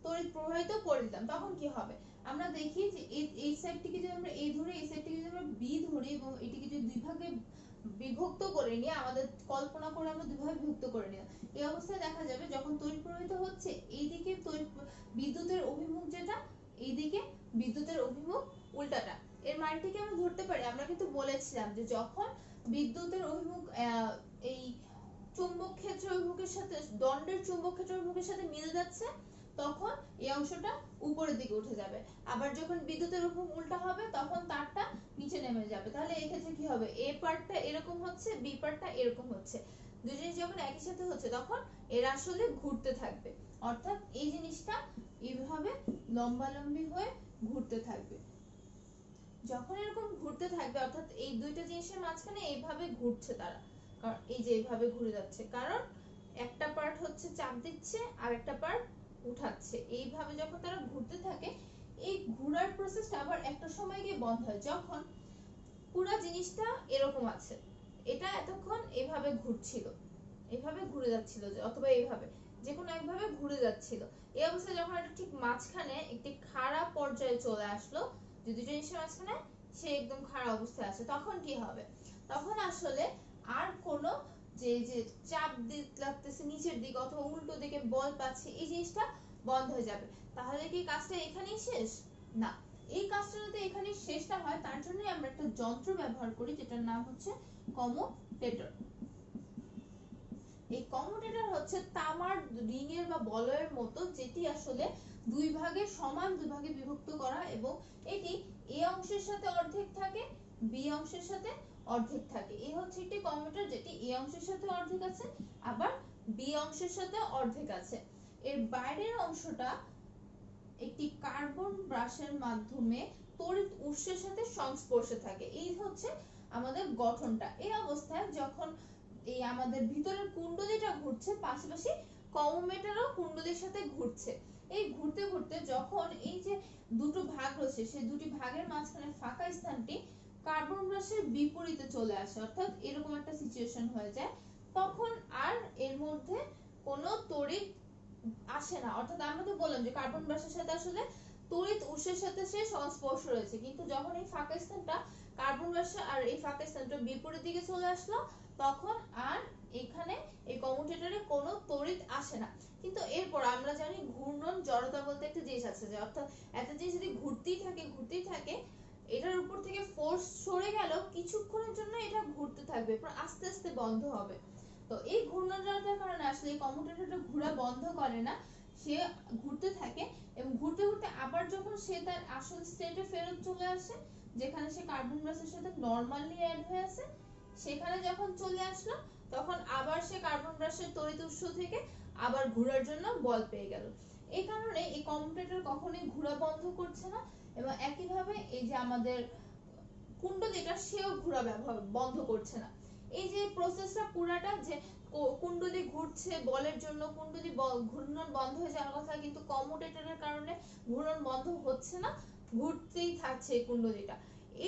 Speaker 1: তড়িৎ প্রবাহিত করে দিলাম তখন কি হবে, আমরা দেখি যে এই সাইডটিকে যদি আমরা এ ধরে এই সাইডটিকে যদি আমরা বি ধরি এবং এটিকে যদি দুই ভাগে বিভক্ত করে নিই, আমাদের কল্পনা করে আমরা দুই ভাগে বিভক্ত করে নিই, এই অবস্থায় দেখা যাবে যখন তড়িৎ প্রবাহিত হচ্ছে এইদিকে বিদ্যুতের অভিমুখ যেটা, এইদিকে বিদ্যুতের অভিমুখ উল্টাটা। এর মানটিকে আমরা ধরতে পারি, আমরা কিন্তু বলেছিলাম যে যখন বিদ্যুতের অভিমুখ এই চুম্বক ক্ষেত্র অভিমুখের সাথে দণ্ডের চুম্বক ক্ষেত্র অভিমুখের সাথে মিলে যাচ্ছে তখন এই অংশটা উপরের দিকে উঠে যাবে, আবার যখন বিদ্যুতের অভিমুখ উল্টা হবে তখন তারটা নিচে নেমে যাবে। তাহলে এই ক্ষেত্রে কি হবে, এ পার্টটা এরকম হচ্ছে, বি পার্টটা এরকম হচ্ছে, দুই জিনিস যখন একই সাথে হচ্ছে তখন এরা আসলে ঘুরতে থাকবে, অর্থাৎ এই জিনিসটা এইভাবে লম্বালম্বি হয়ে ঘুরতে থাকবে। যখন এরকম ঘুরতে থাকবে অর্থাৎ এই দুইটা জিনিসের মাঝখানে এইভাবে ঘুরছে তারা, কারণ এই যে এইভাবে ঘুরে যাচ্ছে, কারণ একটা পার্ট হচ্ছে চাপ দিচ্ছে আর একটা পার্ট উঠাচ্ছে, এইভাবে যখন তারা ঘুরতে থাকে এই ঘোরার প্রসেসটা আবার একটা সময় গিয়ে বন্ধ হয়, যখন পুরো জিনিসটা এরকম আছে, এটা এতক্ষণ এভাবে ঘুরছিল, এভাবে ঘুরে যাচ্ছিল, অথবা এইভাবে যে কোনো একভাবে ঘুরে যাচ্ছিল। এই অবস্থায় যখন এটা ঠিক মাঝখানে একটি খাড়া পর্যায়ে চলে আসলো, যে দুটো জিনিসের মাঝখানে সে একদম খাড়া অবস্থায় আছে, তখন কি হবে? তখন আসলে আর কোনো যে যে চাপ লাগতেছে নিচের দিকে অথবা উল্টো দিকে বল পাচ্ছে, এই জিনিসটা বন্ধ হয়ে যাবে। তাহলে কি কাজটা এখানেই শেষ? না, এই কাজটা যাতে এখানে শেষ না হয় তার জন্য আমরা একটা যন্ত্র ব্যবহার করি যেটার নাম হচ্ছে কমুটেটর। এই কমুটেটর হচ্ছে তামার রিং এর বা বলয়ের মতো, যেটি আসলে দুই ভাগে সমান দুই ভাগে বিভক্ত করা, এবং এটি এ অংশের সাথে অর্ধেক থাকে, বি অংশের সাথে অর্ধেক থাকে। এই হচ্ছে একটি কমুটেটর যেটি এ অংশের সাথে অর্ধেক আছে, আবার বি অংশের সাথে অর্ধেক আছে। এর বাইরের অংশটা একটি কার্বন ব্রাশের মাধ্যমে তড়িৎ উৎসের সাথে সংস্পর্শে থাকে। এই হচ্ছে আমাদের গঠনটা। এই অবস্থায় যখন এই আমাদের ভিতরের কুণ্ডলীটা ঘুরছে, পাশাপাশি কমোমেটারও কুণ্ডলীর সাথে ঘুরছে। এই ঘুরতে ঘুরতে যখন এই যে দুটো ভাগ রয়েছে, সেই দুটি ভাগের মাঝখানে ফাঁকা স্থানটি কার্বন ব্রাশের বিপরীতে চলে আসে, অর্থাৎ এরকম একটা সিচুয়েশন হয়ে যায়, তখন আর এর মধ্যে কোনো তড়িৎ আসে না। অর্থাৎ আমরা তো বললাম যে কার্বন ব্রাশের সাথে আসলে তড়িৎ উৎসের সাথে সে সংস্পর্শ রয়েছে, কিন্তু যখন এই ফাঁকা স্থানটা কার্বন ব্রাশ আর এই ফাঁকা স্থানটা বিপরীত দিকে চলে আসলো, তখন আর এখানে এই কমুটেটরে কোনো তড়িৎ আসে না। কিন্তু এরপর আমরা জানি ঘূর্ণন জড়তা বলতে একটা জিনিস আছে, যে অর্থাৎ একটা জিনিস যদি ঘুরতেই থাকে এটার উপর থেকে ফোর্স সরে গেল, কিছুক্ষণের জন্য এটা ঘুরতে থাকবে, পর আস্তে আস্তে বন্ধ হবে। তো এই ঘূর্ণন জড়তার কারণে আসলে এই কমুটেটরটা ঘোরা বন্ধ করে না, সে ঘুরতে থাকে, এবং ঘুরতে ঘুরতে আবার যখন সে তার আসল স্টেটে ফেরত চলে আসে, যেখানে সে কার্বন ব্রাশের সাথে নরমালি অ্যাড হয়ে আছে, সেখানে যখন চলে আসলো, তখন আবার সে কার্বন ব্রাশের তড়িৎ উৎস থেকে আবার ঘোরার জন্য বল পেয়ে গেল। এই কারণে এই কমুটেটর কখনোই ঘোরা বন্ধ করছে না, এবং একইভাবে এই যে আমাদের কুণ্ডলীটা সেও ঘোরা বন্ধ করছে না। এই যে প্রসেসটা পুরাটা, যে কুণ্ডলী ঘুরছে বলের জন্য, কুণ্ডলী ঘূর্ণন বন্ধ হয়ে যাওয়ার কথা, কিন্তু কমুটেটরের কারণে ঘূর্ণন বন্ধ হচ্ছে না, ঘুরতেই থাকছে এই কুণ্ডলীটা।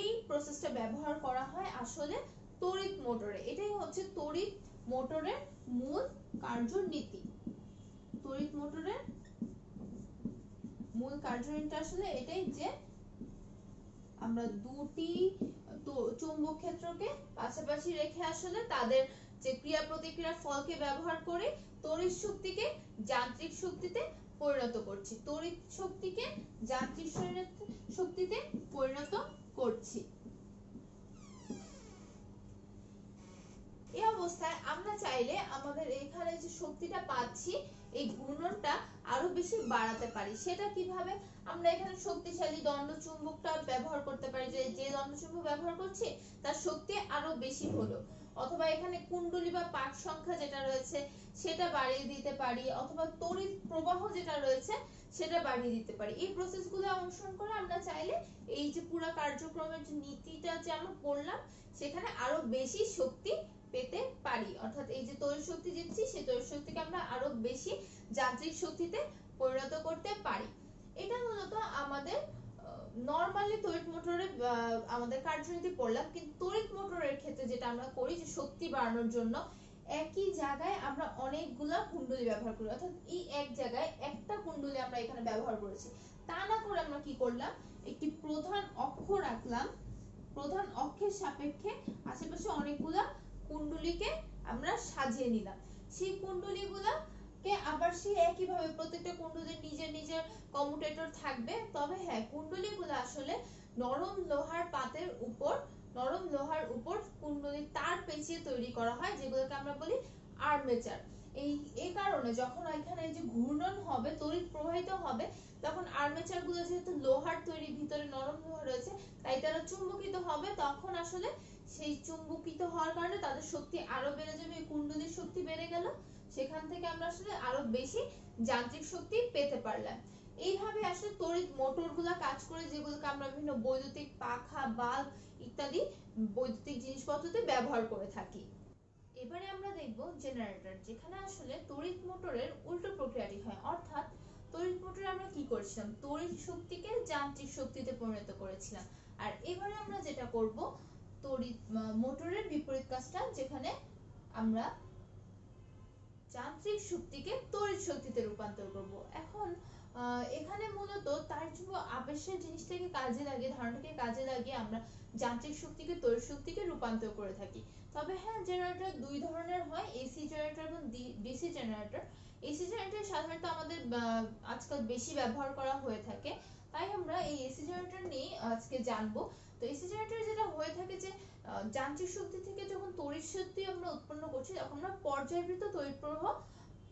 Speaker 1: এই প্রসেসটা ব্যবহার করা হয় আসলে তড়িৎ মোটরে। এটাই হচ্ছে তড়িৎ মোটরের মূল কার্যনীতি। তড়িৎ মোটরের মূল কার্যনীতিটা আসলে এটাই, যে আমরা দুটি চৌম্বক ক্ষেত্রকে পাশাপাশি রেখে আসলে তাদের যে ক্রিয়া প্রতিক্রিয়ার ফলকে ব্যবহার করে তড়িৎ শক্তিকে যান্ত্রিক শক্তিতে পরিণত করছি, তড়িৎ শক্তিকে যান্ত্রিক শক্তিতে পরিণত করছি। এই অবস্থায় আমরা চাইলে আমাদের এখানে যে শক্তিটা পাচ্ছি, এই ঘূর্ণনটা আরো বেশি বাড়াতে পারি। সেটা কিভাবে? আমরা এখানে শক্তিশালী দণ্ড চুম্বকটা ব্যবহার করতে পারি, যে যে দণ্ড চুম্বক ব্যবহার করছি তার শক্তি আরো বেশি হলো, অথবা এখানে কুণ্ডলী বা পাক সংখ্যা যেটা রয়েছে সেটা বাড়িয়ে দিতে পারি, অথবা তড়িৎ প্রবাহ যেটা রয়েছে সেটা বাড়িয়ে দিতে পারি। এই প্রসেসগুলো অনুসরণ করে আমরা চাইলে এই যে পুরো কার্যক্রমের যে নীতিটা যে আমরা পড়লাম, সেখানে আরো বেশি শক্তি পেতে পারি। অর্থাৎ এই যে তড়িৎ শক্তি দিচ্ছি, সেই তড়িৎ শক্তিকে আমরা আরো বেশি যান্ত্রিক শক্তিতে পরিণত করতে পারি। এটা মূলত আমাদের নরমালি তড়িৎ মোটরে আমাদের কার্যনীতি পড়লাম। কিন্তু তড়িৎ মোটরের ক্ষেত্রে যেটা আমরা করি, যে শক্তি বাড়ানোর জন্য একই জায়গায় আমরা অনেকগুলা কুণ্ডলী ব্যবহার করি, অর্থাৎ এই এক জায়গায় একটা কুণ্ডলী আমরা এখানে ব্যবহার করেছি, তা না করে আমরা কি করলাম, একটি প্রধান অক্ষ রাখলাম, প্রধান অক্ষের সাপেক্ষে আশেপাশে অনেকগুলা কুণ্ডলীকে আমরা সাজিয়ে নিলাম। সেই কুণ্ডলীগুলোকে আবার সেই একইভাবে প্রত্যেকটা কুণ্ডলীর নিজের নিজের কমুটেটর থাকবে, তবে হ্যাঁ, কুণ্ডলীগুলো আসলে নরম লোহার পাতের উপর, নরম লোহার উপর কুণ্ডলীর তার পেঁচিয়ে তৈরি করা হয়, যেগুলোকে আমরা বলি আর্মেচার। এই কারণে যখন এখানে এই যে ঘূর্ণন হবে, তড়িৎ প্রবাহিত হবে, তখন আর্মেচার গুলো যেহেতু লোহার তৈরি, ভিতরে নরম লোহা রয়েছে, তাই তারা চুম্বকিত হবে। তখন আসলে সেই চুম্বকিত হওয়ার কারণে তাদের শক্তি আরো বেড়ে যাবে, কুণ্ডলীর শক্তি বেড়ে গেল, সেখান থেকে আমরা আসলে আরো বেশি যান্ত্রিক শক্তি পেতে পারলাম। এইভাবে আসলে তড়িৎ মোটরগুলো কাজ করে, যেগুলোকে আমরা বিভিন্ন বৈদ্যুতিক পাখা, বাল্ব ইত্যাদি বৈদ্যুতিক জিনিসপত্রতে ব্যবহার করে থাকি। এবারে আমরা দেখব জেনারেটর, যেখানে আসলে তড়িৎ মোটরের উল্টো প্রক্রিয়াটি হয়। অর্থাৎ তড়িৎ মোটরে আমরা কি করেছিলাম, তড়িৎ শক্তিকে যান্ত্রিক শক্তিতে পরিণত করেছিলাম। আর এবারে আমরা যেটা করব, তড়িৎ মোটরের বিপরীত কাজটা, যেখানে আমরা যান্ত্রিক শক্তিকে তড়িৎ শক্তিতে রূপান্তর করব। এখন এখানে মূলত তার জন্য আবেশের জিনিসটাকে কাজে লাগিয়ে, ধারণাটাকে কাজে লাগিয়ে আমরা যান্ত্রিক শক্তিকে তড়িৎ শক্তিকে রূপান্তর করে থাকি। তবে হ্যাঁ, জেনারেটর দুই ধরনের হয়, এসি জেনারেটর এবং ডিসি জেনারেটর। এসি জেনারেটর সাধারণত আমাদের আজকাল বেশি ব্যবহার করা হয়ে থাকে, তাই আমরা এই এসি জেনারেটর নিয়ে আজকে জানবো। তো এসি জেনারেটর যেটা হয়ে থাকে যে যান্ত্রিক শক্তি থেকে যখন তড়িৎ শক্তি আমরা উৎপন্ন করছি তখন আমরা পর্যায়বৃত্ত তড়িৎ প্রবাহ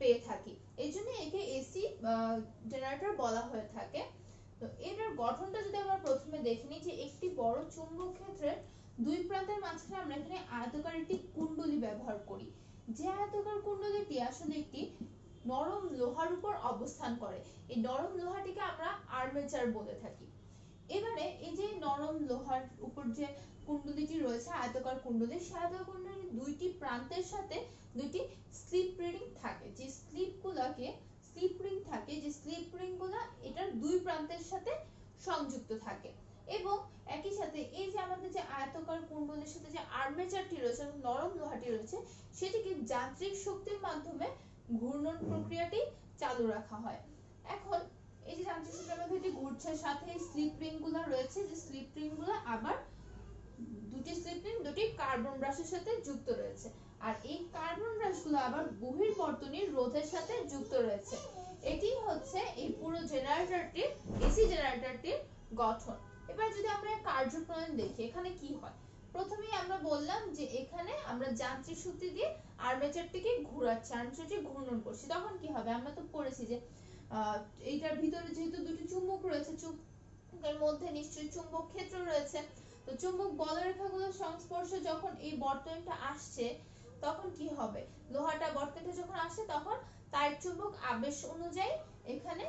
Speaker 1: পেয়ে থাকি, এই জন্য একে এসি জেনারেটর বলা হয়ে থাকে। তো এটার গঠনটা যদি আমরা প্রথমে দেখে নিই, যে একটি বড় চুম্বক ক্ষেত্রের দুই প্রান্তের মাঝখানে আমরা এখানে আয়তাকার একটি কুণ্ডলী ব্যবহার করি। যে আয়তাকার কুণ্ডলীটি আসলে একটি নরম লোহার উপর অবস্থান করে। এই নরম লোহাটিকে আমরা আর্মেচার বলে থাকি। এবারে এই যে নরম লোহার উপর যে কুণ্ডলীটি রয়েছে, আয়তাকার কুণ্ডলী, সেই আয়তাকার কুণ্ডলীর দুইটি প্রান্তের সাথে দুইটি স্লিপ রিং থাকে। যে স্লিপ রিং গুলা এটার দুই প্রান্তের সাথে সংযুক্ত থাকে। এবং একই সাথে এই যে আমাদের যে আয়তাকার কুণ্ডলীর সাথে যে আর্মেচারটি রয়েছে, নরম লোহাটি রয়েছে, সেটিকে যান্ত্রিক শক্তির মাধ্যমে ঘূর্ণন প্রক্রিয়াটি চালু রাখা হয়। এখন এই যে যান্ত্রিক শক্তির মধ্যে এটি ঘুরছে, সাথে স্লিপ রিং গুলো রয়েছে, যে স্লিপ রিং গুলো আবার দুটি স্লিপ রিং দুটি কার্বন ব্রাশের সাথে যুক্ত রয়েছে, আর এই কার্বন ব্রাশগুলো আবার বহির্বর্তনীর রোধের সাথে যুক্ত রয়েছে। এটি হচ্ছে এই পুরো জেনারেটরটির, এসি জেনারেটরটির গঠন। এবার যদি আমরা কার্যপ্রণালী দেখি, এখানে কি হয়। প্রথমেই আমরা বললাম যে এখানে আমরা যান্ত্রিক শক্তি দিয়ে আর্মেচারটিকে ঘোরাচ্ছি, আর্মেচারটি ঘূর্ণন করছি। তখন কি হবে, আমরা তো পড়েছি যে এইটার ভিতরে যেহেতু দুটি চুম্বক রয়েছে, চুম্বকের মধ্যে নিশ্চয়ই চুম্বক ক্ষেত্র রয়েছে। তো চুম্বক বলরেখাগুলোর সংস্পর্শে যখন এই বর্তনীটা আসছে, তখন কি হবে, লোহাটা বর্তনীটা যখন আসে তখন তার চুম্বক আবেশ অনুযায়ী এখানে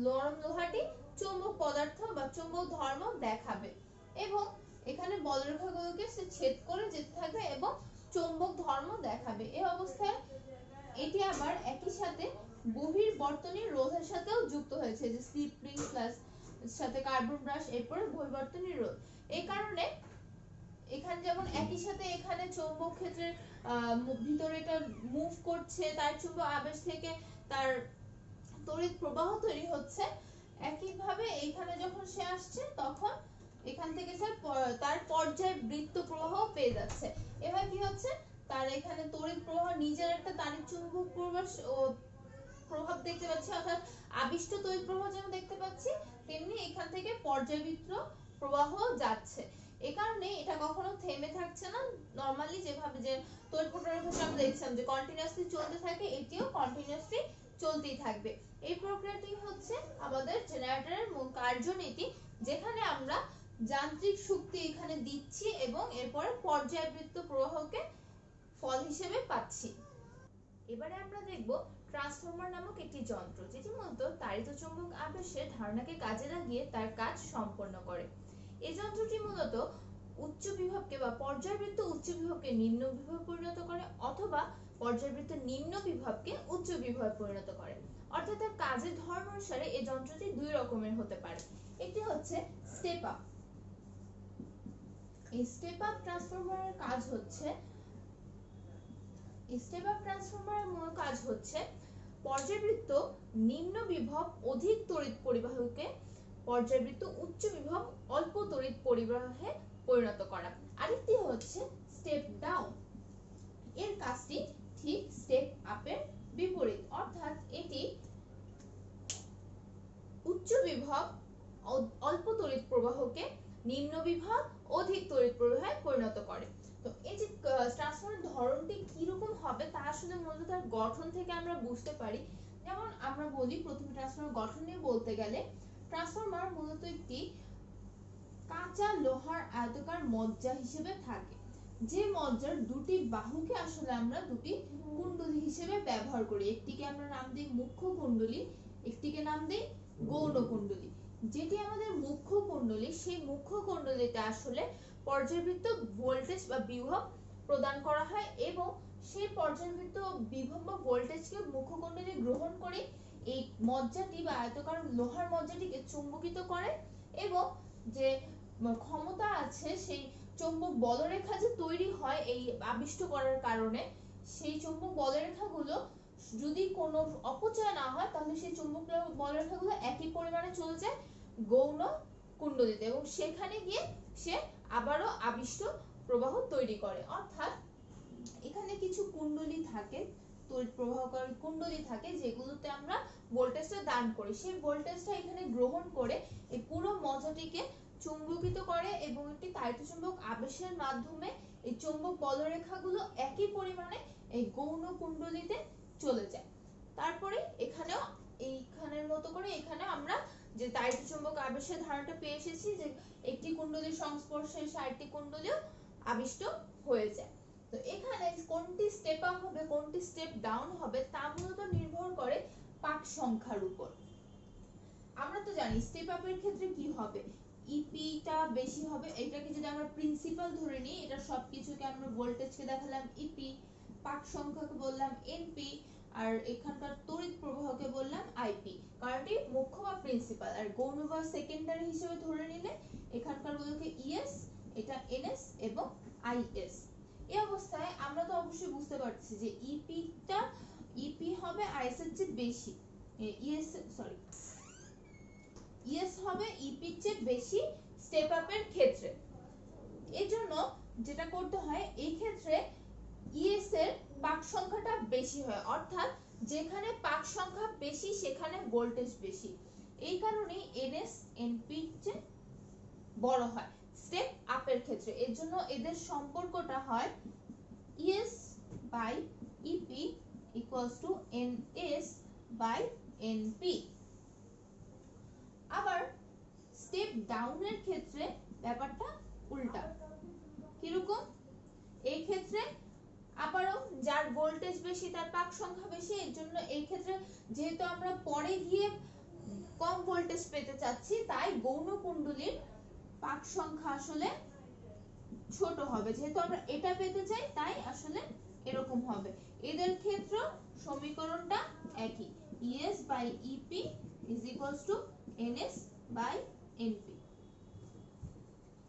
Speaker 1: নরম লোহাটি চুম্বক পদার্থ বা চুম্বক ধর্ম দেখাবে, এবং এখানে বলরেখাগুলোকে সে ছেদ করে যেতে থাকবে এবং চুম্বক ধর্ম দেখাবে। এই অবস্থায় এটি আবার একই সাথে বহির্বর্তনীর রোধের সাথেও যুক্ত হয়েছে, যে স্লিপ রিং প্লাস সাথে কার্বন ব্রাশ, এরপরে বহির্বর্তনীর রোধ। এই কারণে এখানে যেমন একই সাথে এখানে চৌম্বক ক্ষেত্রের ভিতরে এটা মুভ করছে, তার চুম্বক আবেশ থেকে তার তড়িৎ প্রবাহ তৈরি হচ্ছে, একইভাবে এখানে যখন সে আসছে তখন এখান থেকে তার পর্যায়বৃত্ত প্রবাহ পেয়ে যাচ্ছে। এবার কি হচ্ছে, তার এখানে তড়িৎ প্রবাহ নিজের একটা তাড়িৎ চুম্বক প্রভাব দেখতে পাচ্ছি, অর্থাৎ আবিষ্ট তড়িৎ প্রবাহ যেমন দেখতে পাচ্ছি, তেমনি এখান থেকে পর্যায়বৃত্ত প্রবাহ যাচ্ছে। এই কারণে এটা কখনো থেমে থাকছে না। নরমালি যেভাবে যে তড়িৎ প্রবাহের ক্ষেত্রে আমরা দেখছিলাম যে কন্টিনিউয়াসলি চলতে থাকে, এটিও কন্টিনিউয়াসলি চলতেই থাকবে। এই প্রক্রিয়াটি হচ্ছে আমাদের জেনারেটরের মূল কার্যনীতি, যেখানে আমরা যান্ত্রিক শক্তি এখানে দিচ্ছি এবং এরপরে পর্যায়বৃত্ত প্রবাহকে ফল হিসেবে পাচ্ছি। এবারে আমরা দেখব ট্রান্সফরমার নামক একটি যন্ত্র, যেটি মূলত তাড়িত চৌম্বক আবেশের ধারণাকে কাজে লাগিয়ে তার কাজ সম্পন্ন করে। এই যন্ত্রটি মূলত উচ্চ বিভবকে বা পর্যায়বৃত্ত উচ্চ বিভবকে নিম্ন বিভবে পরিণত করে, অথবা পর্যায়বৃত্ত নিম্ন বিভবকে উচ্চ বিভবে পরিণত করে। অর্থাৎ তার কাজের ধর্ম অনুসারে এই যন্ত্রটি দুই রকমের হতে পারে। একটি হচ্ছে স্টেপ আপ। এই স্টেপ আপ ট্রান্সফরমারের কাজ হচ্ছে, স্টেপ আপ ট্রান্সফরমারের মূল কাজ হচ্ছে পর্যায়বৃত্ত নিম্ন বিভব অধিক তড়িৎ পরিবাহকে পর্যায়বৃত্ত উচ্চ বিভব অল্প তড়িৎ পরিবাহে পরিণত করা। আরেকটি হচ্ছে স্টেপ ডাউন। এর কাজটি ঠিক স্টেপ আপের বিপরীত, অর্থাৎ এটি উচ্চ বিভব অল্প তড়িৎ প্রবাহকে নিম্ন বিভব অধিক তড়িৎ প্রবাহে পরিণত করে। তো এই যে ট্রান্সফরমারের ধরনটি কি রকম হবে তা আসলে মূলত তার গঠন থেকে আমরা বুঝতে পারি। যেমন আমরা বলি, প্রথমে ট্রান্সফরমার গঠন নিয়ে বলতে গেলে, ট্রান্সফরমার মূলত একটি কাঁচা লোহার আয়তাকার মজ্জা হিসেবে থাকে, যে মজ্জার দুটি বাহুকে আসলে আমরা দুটি কুণ্ডলী হিসেবে ব্যবহার করি। একটিকে আমরা নাম দিই মুখ্য কুণ্ডলী, একটিকে নাম দিই গৌণ কুণ্ডলী। যেটি আমাদের মুখ্য কুণ্ডলী, সেই মুখ্য কুণ্ডলীতে আসলে পর্যায়বৃত্ত ভোল্টেজ বা বিভব প্রদান করা হয়, এবং সেই পর্যায়বৃত্ত বিভব বা ভোল্টেজকে মুখ্য কুণ্ডলী গ্রহণ করে এই মজ্জাটি বা আয়তাকার লোহার মজ্জাটিকে চুম্বকিত করে, এবং যে ক্ষমতা আছে সেই চৌম্বক বলরেখা যে তৈরি হয় এই আবিষ্ট করার কারণে, সেই চৌম্বক বলরেখাগুলো যদি কোনো অপচয় না হয় তাহলে সেই চুম্বক বলরেখাগুলো একই পরিমাণে চলে যায় গৌণ কুণ্ডলীতে এবং সেখানে গিয়ে সে আবারও আবিষ্ট প্রবাহ তৈরি করে। অর্থাৎ এখানে কিছু কুণ্ডলী থাকে, তড়িৎ প্রবাহকারী কুণ্ডলী থাকে, যেগুলোতে আমরা ভোল্টেজটা দান করি। সেই ভোল্টেজটা এখানে গ্রহণ করে এই পুরো মজাটিকে চুম্বকিত করে এবং একটি তাড়িতচুম্বক আবেশের মাধ্যমে এই চৌম্বক বলরেখাগুলো একই পরিমাণে এই গৌণ কুণ্ডলীতে চলে যায়। তারপরে এখানেও এইখানের মতো করে এখানে আমরা যে তাড়িতচুম্বক আবেশের ধারণাটা পেয়ে এসেছি যে একটি কুণ্ডলীর সংস্পর্শে 60টি কুণ্ডলীও আবিষ্ট হয়ে যায়। তো এখানে কোনটি স্টেপ আপ হবে কোনটি স্টেপ ডাউন হবে তা মূলত নির্ভর করে পাক সংখ্যার উপর। আমরা তো জানি স্টেপ আপের ক্ষেত্রে কি হবে, ইপিটা বেশি হবে। এটাকে যদি আমরা প্রিন্সিপাল ধরে নিই, এটা সবকিছুকে আমরা ভোল্টেজকে দেখালাম ইপি, পাক সংখ্যাকে বললাম এনপি, আর এখানকার তড়িৎ প্রবাহকে বললাম আইপি, কারণটি মুখ্য বা প্রিন্সিপাল। আর গৌণ বা সেকেন্ডারি হিসেবে ধরে নিলে এখানকার গুলোকে ইএস, এটা এনএস এবং আইএস। এই অবস্থায় আমরা তো অবশ্যই বুঝতে পারছি যে ইপিটা ইপি হবে আইএস এর চেয়ে বেশি, ইএস হবে ইপির চেয়ে বেশি স্টেপ আপের ক্ষেত্রে। এর জন্য যেটা করতে হয় এই ক্ষেত্রে ইএস এর পাক সংখ্যাটা বেশি হয়, অর্থাৎ যেখানে পাক সংখ্যা বেশি সেখানে ভোল্টেজ বেশি। এই কারণে এনএস এনপি চেয়ে বড় হয় স্টেপ আপের ক্ষেত্রে। এর জন্য এদের সম্পর্কটা হয় ES by EP equals to NS by NP. আবার স্টেপ ডাউনের ক্ষেত্রে ব্যাপারটা উল্টা। কিরকম? এই ক্ষেত্রে আবারও যার ভোল্টেজ বেশি তার পাক সংখ্যা বেশি, এর জন্য এই ক্ষেত্রে যেহেতু আমরা পরে গিয়ে কম ভোল্টেজ পেতে চাচ্ছি তাই গৌণ কুণ্ডলীর পাক সংখ্যা আসলে ছোট হবে। যেহেতু আমরা এটা পেতে চাই তাই আসলে এরকম হবে। এদের ক্ষেত্রে সমীকরণটা একই, ES by EP is equals to NS by NP.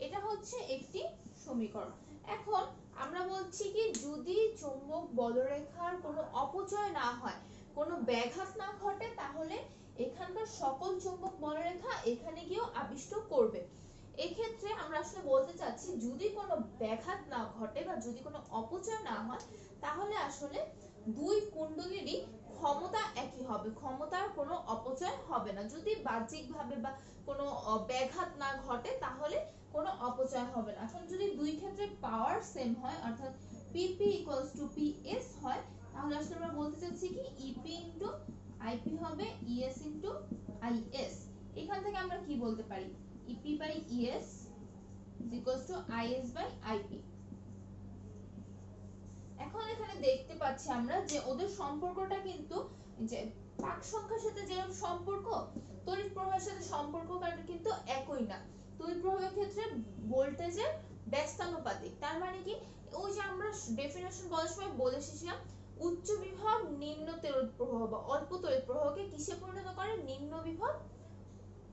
Speaker 1: এটা হচ্ছে একটি সমীকরণ। এখন আমরা বলছি কি যদি চৌম্বক বলরেখার কোনো অপচয় না হয়, কোনো ব্যাঘাত না ঘটে, তাহলে এখানকার সকল চৌম্বক বলরেখা এখানে গিয়েও আবিষ্ট করবে। এক্ষেত্রে আমরা আসলে বলতে চাচ্ছি যদি কোনো ব্যাঘাত না ঘটে বা যদি কোনো অপচয় না হয় তাহলে আসলে দুই কুণ্ডলীরই ক্ষমতা একই হবে, ক্ষমতার কোনো অপচয় হবে না। যদি বাহ্যিকভাবে বা কোনো ব্যাঘাত না ঘটে তাহলে কোনো অপচয় হবে না। এখন যদি দুই ক্ষেত্রে পাওয়ার সেম হয় অর্থাৎ পিপি ইকুয়ালস টু পিএস হয় তাহলে আসলে আমরা বলতে চাচ্ছি কি ইপি ইনটু আইপি হবে ইএস ইনটু আইএস। এখান থেকে আমরা কি বলতে পারি, EP by ES is equals to IS by IP. এখন এখানে দেখতে পাচ্ছি আমরা যে ওদের সম্পর্কটা কিন্তু যে পাক সংখ্যার সাথে যেরকম সম্পর্ক তড়িৎ প্রবাহের সাথে সম্পর্কটা কিন্তু একই না। তড়িৎ প্রবাহের ক্ষেত্রে ভোল্টেজের ব্যস্তানুপাতিক, তার মানে কি ওই যে আমরা ডেফিনেশন বলার সময় বলে এসেছিলাম উচ্চ বিভব নিম্ন তড়িৎ প্রবাহ বা অল্প তড়িৎ প্রবাহকে কিসে পরিণত করে, নিম্ন বিভব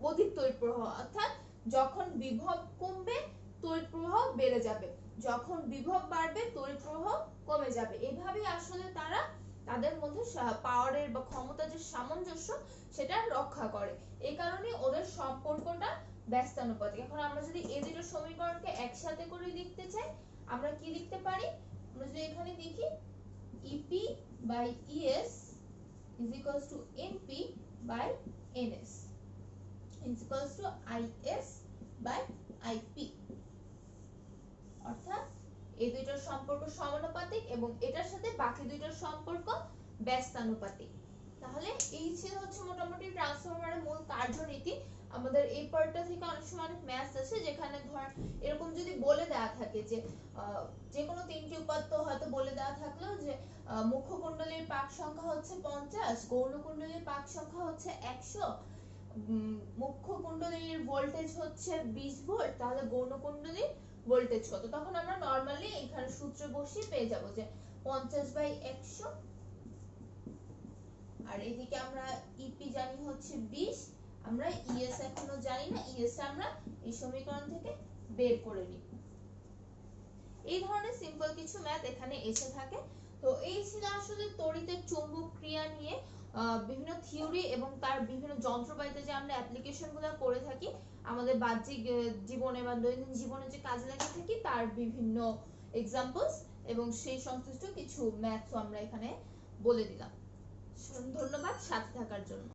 Speaker 1: অধিক তড়িৎ প্রবাহ। অর্থাৎ যখন বিভব কমবে তড়িৎ প্রবাহ বেড়ে যাবে, যখন বিভব বাড়বে তড়িৎ প্রবাহ কমে যাবে। এভাবেই আসলে তারা তাদের মধ্যে পাওয়ারের বা ক্ষমতার যে সামঞ্জস্য সেটা রক্ষা করে। এই কারণে ওদের সম্পর্কটা ব্যস্তানুপাতিক। এখন আমরা যদি এই দুটো সমীকরণকে একসাথে করে লিখতে চাই আমরা কি লিখতে পারি, আমরা যদি এখানে দেখি EP by ES is equals to NP by NS is equals to IS by IP। অর্থাৎ এই দুইটার সম্পর্ক সমানুপাতিক এবং এটার সাথে বাকি দুইটার সম্পর্ক ব্যস্তানুপাতিক। তাহলে এই ছিল হচ্ছে মোটামুটি ট্রান্সফরমারের মূল কার্যনীতি। আমাদের এই পার্টটা থেকে অনেক সময় অনেক ম্যাথ আছে যেখানে ধর এরকম যদি বলে দেওয়া থাকে যে কোনো তিনটি উপাত্ত হয়তো বলে দেওয়া থাকলো যে মুখ্য কুণ্ডলীর পাক সংখ্যা হচ্ছে 50, গৌণ কুণ্ডলীর পাক সংখ্যা হচ্ছে 100, মুখ্য কুণ্ডলীর ভোল্টেজ হচ্ছে 20 ভোল্ট, তাহলে গৌণ কুণ্ডলীর ভোল্টেজ কত, তখন আমরা নরমালি এখানে সূত্রে বসিয়ে পেয়ে যাব যে 50/100। আর এদিকে আমরা ইপি জানি হচ্ছে 20, আমরা ইএস এখনো জানি না, ইএস আমরা এই সমীকরণ থেকে বের করে নিই। এই ধরনের সিম্পল কিছু ম্যাথ এখানে এসে থাকে। তো এই ছিল আসলে তড়িতের চৌম্বক ক্রিয়া নিয়ে বিভিন্ন থিওরি এবং তার বিভিন্ন যন্ত্রপাতিতে যে আমরা অ্যাপ্লিকেশনগুলো করে থাকি আমাদের বাহ্যিক জীবনে বা দৈনন্দিন জীবনে যে কাজে লাগে থাকি তার বিভিন্ন এক্সাম্পলস এবং সেই সংশ্লিষ্ট কিছু ম্যাথও আমরা এখানে বলে দিলাম। ধন্যবাদ সাথে থাকার জন্য।